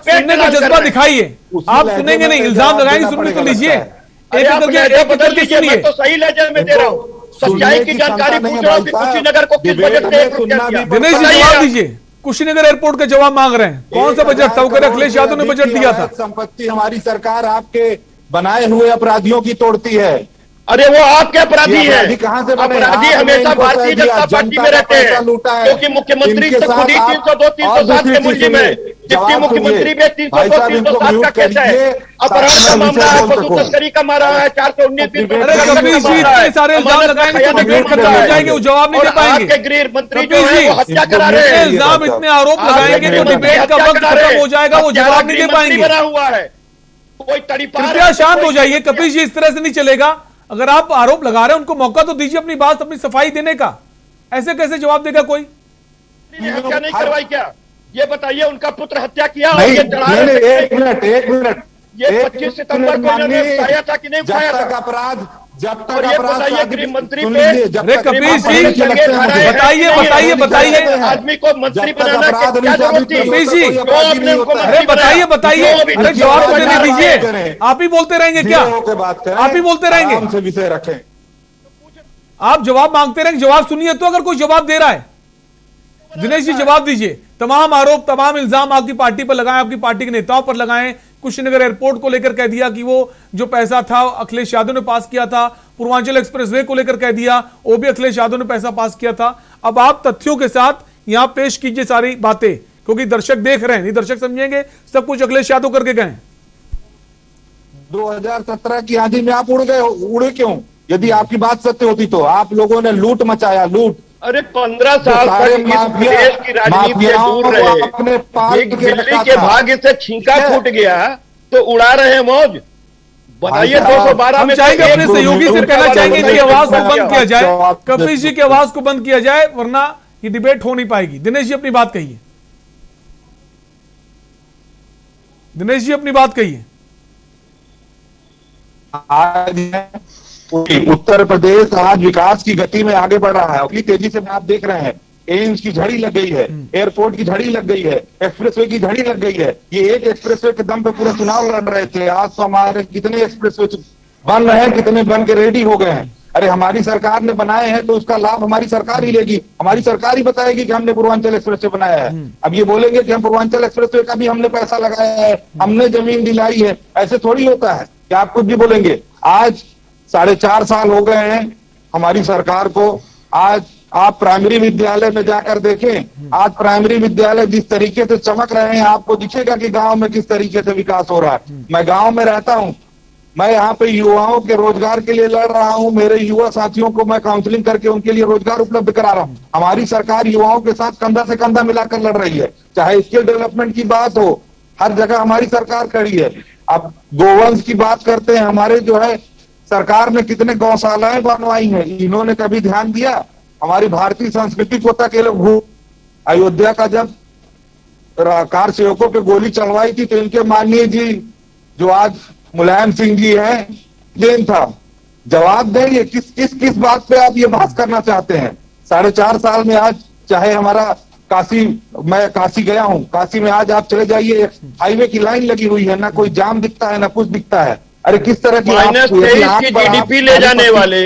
सुनने का जज्बा दिखाइए। आप सुनेंगे नहीं, इल्जाम लगाएंगे, सुनने तो लीजिए। एक करके सुनिए। तो सही लहजे में दे रहा हूँ, सच्चाई की जानकारी पूछ रहा हूँ कि कुशीनगर को किस बजट से 1 रुपया दिया। दिनेश जी जवाब दीजिए। कुशीनगर एयरपोर्ट का जवाब मांग रहे हैं। कौन सा बजट था? वो अखिलेश यादव ने बजट दिया था। संपत्ति हमारी सरकार आपके बनाए हुए अपराधियों की तोड़ती है। अरे वो आपके अपराधी है। कहां से अपराधी हमेशा भारतीय जनता पार्टी में रहते हैं, क्योंकि मुख्यमंत्री से खुद ही 302, 307 के मूल्य में डिप्टी मुख्यमंत्री में 302, 307 का केस है। अपराध का मामला है, पशु तस्करी का मारा है, 419 सारे इल्जाम लगाएंगे तो डिबेट खत्म हो जाएगी, वो जवाब नहीं दे पाएंगे। गृह मंत्री जो है वो हत्या करा रहे हैं। इल्जाम इतने आरोप लगाएंगे तो डिबेट का वक्त खत्म हो जाएगा, वो जवाब नहीं दे पाएंगे। बना हुआ है, कोई तड़ीपार। कृपया शांत हो जाइए कपिल जी, इस तरह से नहीं चलेगा। अगर आप आरोप लगा रहे हैं उनको मौका तो दीजिए अपनी बात, अपनी सफाई देने का। ऐसे कैसे जवाब देगा कोई? हत्या नहीं करवाई क्या? ये बताइए। उनका पुत्र हत्या किया और नहीं, ये एक मिनट ये 25 सितंबर को इन्होंने उठाया था कि नहीं उठाया था? अपराध जब तक ये बताइए गृह मंत्री पे। अरे कपिल जी बताइए आदमी को मंत्री बनाना क्या जरूरत थी? कपिल जी अरे बताइए। अरे जवाब तो देने दीजिए। आप ही बोलते रहेंगे क्या? आप ही बोलते रहेंगे? विषय रखें। आप जवाब मांगते रहेंगे, जवाब सुनिए तो। अगर कोई जवाब दे रहा है, दिनेश जी जवाब दीजिए। तमाम आरोप, तमाम इल्जाम आपकी पार्टी पर लगाए, आपकी पार्टी के नेताओं पर लगाए। कुशीनगर एयरपोर्ट को लेकर कह दिया कि वो जो पैसा था अखिलेश यादव ने पास किया था। पूर्वांचल एक्सप्रेसवे को लेकर कह दिया वो भी अखिलेश यादव ने पैसा पास किया था। अब आप तथ्यों के साथ यहां पेश कीजिए सारी बातें, क्योंकि दर्शक देख रहे हैं। नहीं दर्शक समझेंगे सब कुछ अखिलेश यादव करके गए। 2017 की आंधी में आप उड़े क्यों? यदि आपकी बात सत्य होती तो आप लोगों ने लूट मचाया, लूट। अरे 15 साल तक इस देश की राजनीति से दूर रहे, एक दिल्ली के भाग्य से छींका फूट गया तो उड़ा रहे हैं मौज। बताइए 212 में चाहेंगे अपने सहयोगी से कहना चाहेंगे इनकी आवाज को बंद किया जाए, कपिल जी की आवाज को बंद किया जाए, वरना ये डिबेट हो नहीं पाएगी। दिनेश जी अपनी बात कहिए। दिनेश जी अपनी बात कहिए। उत्तर प्रदेश आज विकास की गति में आगे बढ़ रहा है। अपनी तेजी से आप देख रहे हैं, एम्स की झड़ी लग गई है, एयरपोर्ट की झड़ी लग गई है, एक्सप्रेसवे की झड़ी लग गई है। ये एक एक्सप्रेसवे के दम पे पूरा चुनाव लड़ रहे थे। आज तो हमारे कितने एक्सप्रेसवे बन रहे हैं, कितने बन के रेडी हो गए हैं। अरे हमारी सरकार ने बनाए हैं तो उसका लाभ हमारी सरकार ही लेगी। हमारी सरकार ही बताएगी कि हमने पूर्वांचल एक्सप्रेसवे बनाया है। अब ये बोलेंगे कि हम पूर्वांचल एक्सप्रेसवे का भी हमने पैसा लगाया है, हमने जमीन दिलाई है। ऐसे थोड़ी होता है कि आप कुछ भी बोलेंगे। आज 4.5 साल हो गए हैं हमारी सरकार को। आज आप प्राइमरी विद्यालय में जाकर देखें, आज प्राइमरी विद्यालय जिस तरीके से चमक रहे हैं, आपको दिखेगा कि गांव में किस तरीके से विकास हो रहा है। मैं गांव में रहता हूं, मैं यहाँ पे युवाओं के रोजगार के लिए लड़ रहा हूं। मेरे युवा साथियों को मैं काउंसलिंग करके उनके लिए रोजगार उपलब्ध करा रहा हूं। हमारी सरकार युवाओं के साथ कंधा से कंधा मिलाकर लड़ रही है। चाहे स्किल डेवलपमेंट की बात हो, हर जगह हमारी सरकार खड़ी है। अब गोवंश की बात करते हैं, हमारे जो है सरकार ने कितने गौशालाएं बनवाई हैं, इन्होंने कभी ध्यान दिया? हमारी भारतीय संस्कृति को तक ये लोग अयोध्या का जब कार सेवकों पे गोली चलवाई थी तो इनके माननीय जी जो आज मुलायम सिंह जी हैं, जैन था, जवाब देंगे किस बात पे आप ये बहस करना चाहते हैं? 4.5 साल में आज चाहे हमारा मैं काशी गया हूँ, काशी में आज आप चले जाइए, हाईवे की लाइन लगी हुई है, ना कोई जाम दिखता है ना कुछ दिखता है। अरे किस तरह की -23 की जीडीपी ले जाने वाले,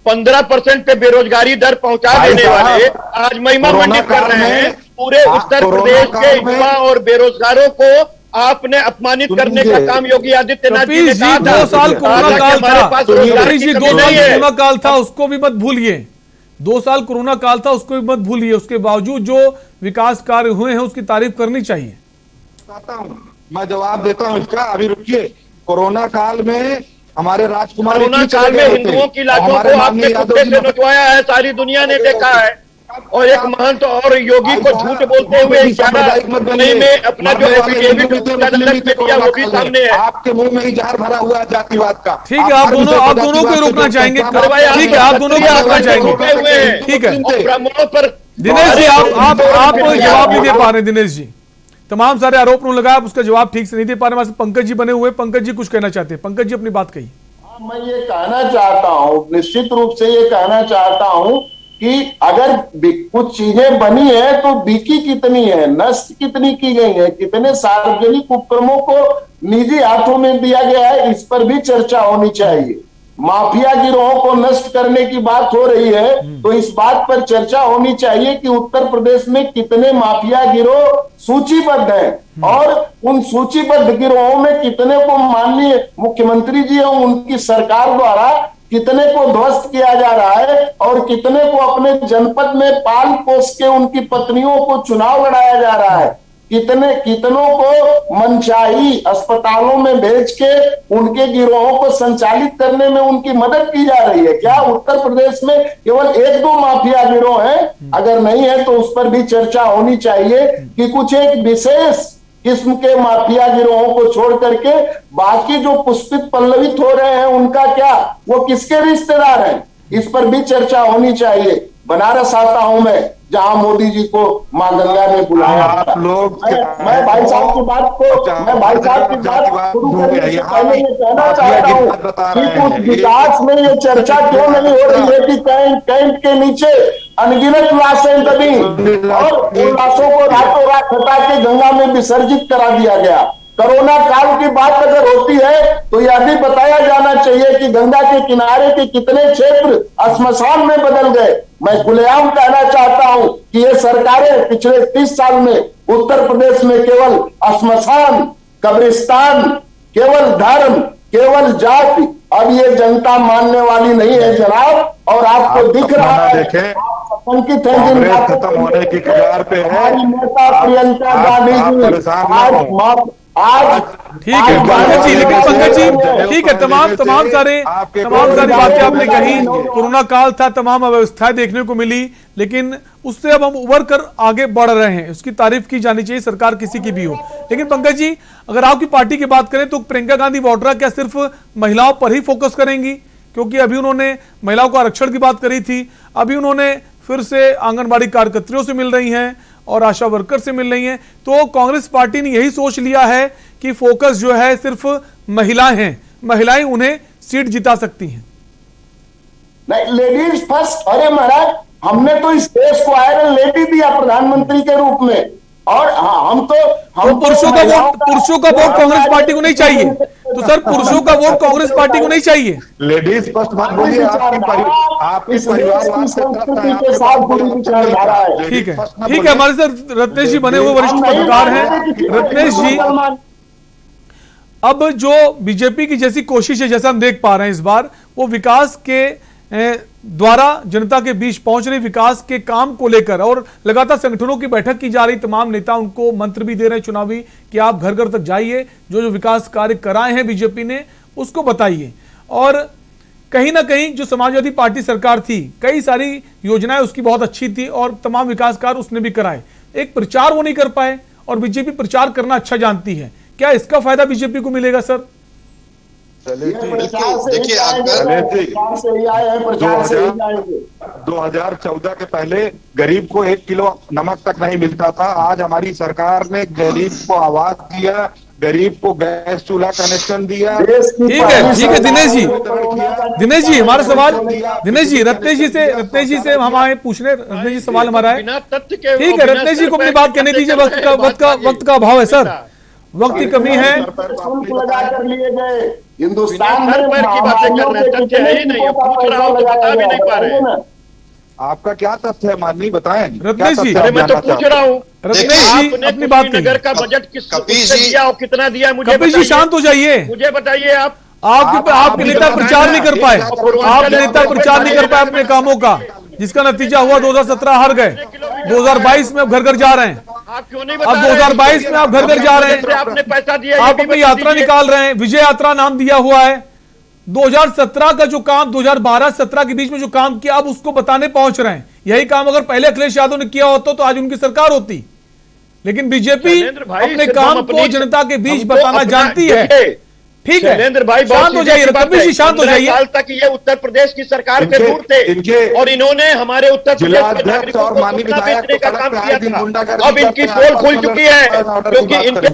15% पे बेरोजगारी दर पहुंचा देने वाले आज महिमा मंडित कर रहे हैं। पूरे उत्तर प्रदेश के युवा और बेरोजगारों को आपने अपमानित करने का काम योगी आदित्यनाथ जी ने कहा था। 2 साल कोरोना काल था, 2 साल कोरोना काल था, उसको भी मत भूलिए। 2 साल कोरोना काल था, उसको भी मत भूलिए। उसके बावजूद जो विकास कार्य हुए हैं उसकी तारीफ करनी चाहिए। मैं जवाब देता हूँ इसका, अभी रुकिए। कोरोना काल में हमारे राजकुमार, कोरोना काल में हिंदुओं की लाशों को आपने कुत्ते से नचवाया है, सारी दुनिया ने देखा है। और एक महंत और योगी को झूठ बोलते हुए 11 मई में अपना जो एफिडेविट अदालत में दिया वो भी सामने है। आपके मुंह में ही जहर भरा हुआ है जातिवाद का। ठीक है, आप दोनों को रोकना चाहेंगे। ठीक है, आप दोनों को रोकना चाहेंगे। ठीक है ब्राह्मणों पर दिनेश जी, आप जवाब नहीं दे पा रहे। दिनेश जी तमाम सारे आरोप लगाया, आप उसका जवाब ठीक से नहीं दे पा रहे। हमारे पंकज जी बने हुए, पंकज जी कुछ कहना चाहते हैं। पंकज जी अपनी बात कही। मैं ये कहना चाहता हूँ, निश्चित रूप से ये कहना चाहता हूँ कि अगर कुछ चीजें बनी है तो बिकी कितनी है, नष्ट कितनी की गई है, कितने सार्वजनिक उपक्रमों को निजी हाथों में दिया गया है, इस पर भी चर्चा होनी चाहिए। माफिया गिरोहों को नष्ट करने की बात हो रही है तो इस बात पर चर्चा होनी चाहिए कि उत्तर प्रदेश में कितने माफिया गिरोह सूचीबद्ध हैं और उन सूचीबद्ध गिरोहों में कितने को माननीय मुख्यमंत्री जी और उनकी सरकार द्वारा कितने को ध्वस्त किया जा रहा है और कितने को अपने जनपद में पाल पोस के उनकी पत्नियों को चुनाव लड़ाया जा रहा है, कितनों को मनचाही अस्पतालों में भेज के उनके गिरोहों को संचालित करने में उनकी मदद की जा रही है। क्या उत्तर प्रदेश में केवल 1-2 माफिया गिरोह हैं? अगर नहीं है तो उस पर भी चर्चा होनी चाहिए कि कुछ एक विशेष किस्म के माफिया गिरोहों को छोड़ करके बाकी जो पुष्पित पल्लवित हो रहे हैं उनका क्या, वो किसके रिश्तेदार हैं, इस पर भी चर्चा होनी चाहिए। बनारस आता हूं मैं, जहां मोदी जी को मां गंगा ने बुलाया। आप लोग मैं भाई साहब की बात शुरू करने से पहले ये कहना चाहता हूं कि कुछ विकास में ये चर्चा क्यों नहीं हो रही है कि कैंट के नीचे अनगिनत लाशें दबी और उन लाशों को रातों रात हटा के गंगा में विसर्जित करा दिया गया। कोरोना काल की बात अगर होती है तो यह भी बताया जाना चाहिए कि गंगा के किनारे के कितने क्षेत्र श्मशान में बदल गए। मैं खुलेआम कहना चाहता हूं कि ये सरकारें पिछले 30 साल में उत्तर प्रदेश में केवल श्मशान, कब्रिस्तान, केवल धर्म, केवल जाति, अब ये जनता मानने वाली नहीं है जनाब। और आपको दिख रहा है, आतंकित है जिन बातों खत्म होने की कगार पे है। हमारी नेता प्रियंका गांधी जी आज ठीक है पंकज जी, लेकिन पंकज जी ठीक है, तमाम सारी बातें आपने कही। कोरोना काल था, तमाम अव्यवस्थाएं देखने को मिली, लेकिन उससे अब हम उबर कर आगे बढ़ रहे हैं, उसकी तारीफ की जानी चाहिए, सरकार किसी की भी हो। लेकिन पंकज जी, अगर आपकी पार्टी की बात करें तो प्रियंका गांधी वाड्रा क्या सिर्फ महिलाओं पर ही फोकस करेंगी? क्योंकि अभी उन्होंने महिलाओं को आरक्षण की बात करी थी, अभी उन्होंने फिर से आंगनबाड़ी कार्यकर्तियों से मिल रही हैं और आशा वर्कर से मिल रही हैं। तो कांग्रेस पार्टी ने यही सोच लिया है कि फोकस जो है सिर्फ महिलाएं हैं, महिलाएं उन्हें सीट जिता सकती हैं। नहीं, लेडीज फर्स्ट। अरे महाराज, हमने तो इस देश को आयरन लेडी दिया प्रधानमंत्री के रूप में, और हम पुरुषों का वोट कांग्रेस पार्टी को नहीं चाहिए। तो सर, पुरुषों का वोट कांग्रेस पार्टी को नहीं चाहिए। लेडीज फर्स्ट मत बोलिए, आपकी संस्कृति के साथ बुरी विचारधारा है। ठीक है, ठीक है, हमारे साथ रत्नेश जी बने हुए वरिष्ठ पत्रकार हैं। रत्नेश जी, अब जो बीजेपी की जैसी कोशिश है, जैसा हम देख पा रहे हैं इस बार, वो विकास के द्वारा जनता के बीच पहुंच रही, विकास के काम को लेकर, और लगातार संगठनों की बैठक की जा रही, तमाम नेता उनको मंत्र भी दे रहे हैं चुनावी कि आप घर घर तक जाइए, जो जो विकास कार्य कराए हैं बीजेपी ने उसको बताइए। और कहीं ना कहीं जो समाजवादी पार्टी सरकार थी, कई सारी योजनाएं उसकी बहुत अच्छी थी और तमाम विकास कार्य उसने भी कराए, एक प्रचार वो नहीं कर पाए, और बीजेपी प्रचार करना अच्छा जानती है। क्या इसका फायदा बीजेपी को मिलेगा सर? देखिए अगर 2014 के पहले गरीब को 1 किलो नमक तक नहीं मिलता था। आज हमारी सरकार ने गरीब को आवास दिया, गरीब को गैस चूल्हा कनेक्शन दिया। ठीक है दिनेश जी हमारा सवाल, दिनेश जी रत्नेश जी से हम आए पूछने। रत्नेश जी सवाल हमारा है, ठीक है रत्नेश जी को अपनी बात कहने दीजिए, वक्त का अभाव है सर, वक्त की कमी है। लगा कर लिए गए हिंदुस्तान में आपका क्या तथ्य है माननीय, बताएं। रत्नेश जी मैं तो पूछ रहा हूँ, रत्नेश जी अपनी बात नगर का बजट किसने दिया और कितना दिया मुझे कपिल जी शांत हो जाइए, मुझे बताइए। आपके नेता प्रचार नहीं कर पाए, आप नेता प्रचार नहीं कर पाए अपने कामों का, जिसका नतीजा हुआ 2017 हार गए, 2022 में अब घर घर जा रहे हैं। अब 2022 में आप घर घर जा रहे हैं, आपने पैसा दिया, आप अपनी यात्रा निकाल रहे हैं, विजय यात्रा नाम दिया हुआ है। 2017 का जो काम 2012-17 के बीच में जो काम किया अब उसको बताने पहुंच रहे हैं। यही काम अगर पहले अखिलेश यादव ने किया होता तो आज उनकी सरकार होती, लेकिन बीजेपी अपने काम को जनता के बीच बताना जानती है। ठीक है शैलेंद्र भाई शांत हो जाइए, कपिल जी शांत हो जाइए। साल तक ये उत्तर प्रदेश की सरकार के दूर थे और इन्होंने हमारे उत्तर प्रदेश के नागरिकों को कितना बेचने का काम किया था। अब इनकी पोल खुल चुकी है, क्योंकि इनके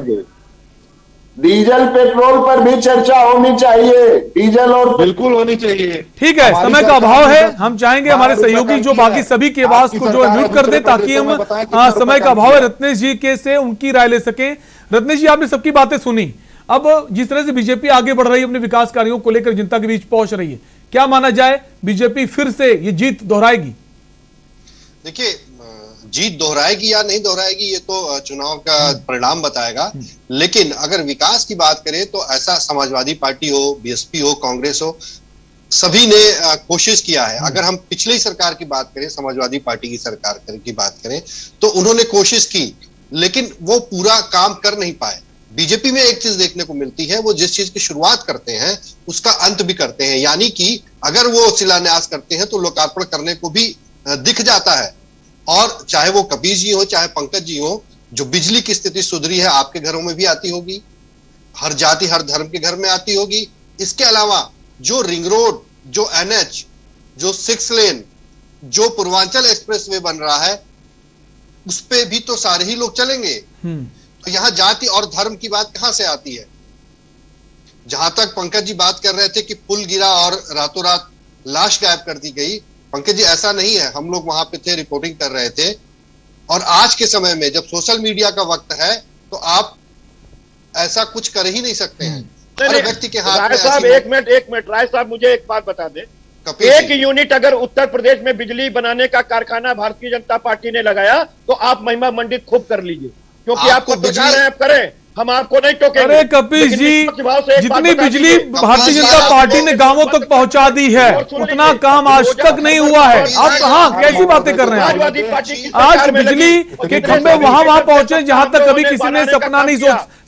डीजल पेट्रोल पर भी चर्चा होनी चाहिए, डीजल और बिल्कुल होनी चाहिए। ठीक है समय का अभाव है, हम चाहेंगे हमारे सहयोगी जो बाकी सभी की आवाज को जो है म्यूट कर दे ताकि हम समय का अभाव है रत्नेश जी के से उनकी राय ले सके। रत्नेश जी आपने सबकी बातें सुनी, अब जिस तरह से बीजेपी आगे बढ़ रही है अपने विकास कार्यों को लेकर जनता के बीच पहुंच रही है, क्या माना जाए बीजेपी फिर से ये जीत दोहराएगी? देखिए जीत दोहराएगी या नहीं दोहराएगी ये तो चुनाव का परिणाम बताएगा, लेकिन अगर विकास की बात करें तो ऐसा समाजवादी पार्टी हो, बीएसपी हो, कांग्रेस हो, सभी ने कोशिश किया है। अगर हम पिछली सरकार की बात करें, समाजवादी पार्टी की सरकार की बात करें, तो उन्होंने कोशिश की लेकिन वो पूरा काम कर नहीं पाए। बीजेपी में एक चीज देखने को मिलती है, वो जिस चीज की शुरुआत करते हैं उसका अंत भी करते हैं, यानी कि अगर वो शिलान्यास करते हैं तो लोकार्पण करने को भी दिख जाता है। और चाहे वो कपिल जी हो चाहे पंकज जी हो, जो बिजली की स्थिति सुधरी है आपके घरों में भी आती होगी, हर जाति हर धर्म के घर में आती होगी। इसके अलावा जो रिंग रोड, जो एनएच, जो 6 लेन, जो पूर्वांचल एक्सप्रेसवे बन रहा है उस पे भी तो सारे ही लोग चलेंगे। तो यहां जाति और धर्म की बात कहां से आती है? जहां तक पंकज जी बात कर रहे थे कि पुल गिरा और रातों रात लाश गायब कर दी गई, पंकज जी ऐसा नहीं है। हम लोग वहां पे थे, रिपोर्टिंग कर रहे थे, और आज के समय में जब सोशल मीडिया का वक्त है तो आप ऐसा कुछ कर ही नहीं सकते हैं। हर व्यक्ति के हाथ में साहब एक मिनट राय साहब मुझे एक बात बता दें, एक यूनिट अगर उत्तर प्रदेश में बिजली बनाने का कारखाना भारतीय जनता पार्टी ने लगाया तो आप महिमा मंडित खूब कर लीजिए, क्योंकि आपको प्रचार है, आप करें, हम आपको नहीं टोकेंगे। अरे कपिल जी जितनी बिजली भारतीय जनता पार्टी ने गांवों तक पहुंचा दी है उतना काम आज तक नहीं हुआ है। आप कहां कैसी बातें कर रहे हैं? आज बिजली के खंभे वहां पहुंचे जहां तक कभी किसी ने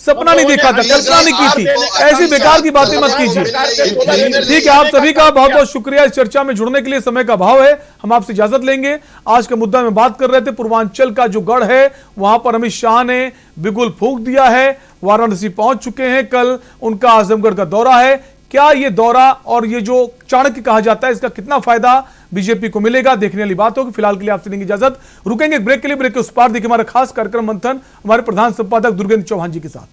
सपना नहीं देखा था, कल्पना नहीं की थी। ऐसी बेकार की बातें मत कीजिए। ठीक है, आप सभी का बहुत बहुत शुक्रिया इस चर्चा में जुड़ने के लिए। समय का अभाव है, हम आपसे इजाजत लेंगे। आज के मुद्दा में बात कर रहे थे पूर्वांचल का जो गढ़ है वहां पर अमित शाह ने बिगुल फूंक दिया है, वाराणसी पहुंच चुके हैं, कल उनका आजमगढ़ का दौरा है। क्या ये दौरा और ये जो चाणक्य कहा जाता है इसका कितना फायदा बीजेपी को मिलेगा, देखने वाली बात होगी। फिलहाल के लिए आपसे लेंगे इजाजत, रुकेंगे ब्रेक के लिए। ब्रेक के उस पार देखिए हमारा खास कार्यक्रम मंथन हमारे प्रधान संपादक दुर्गेंद्र चौहान जी के साथ।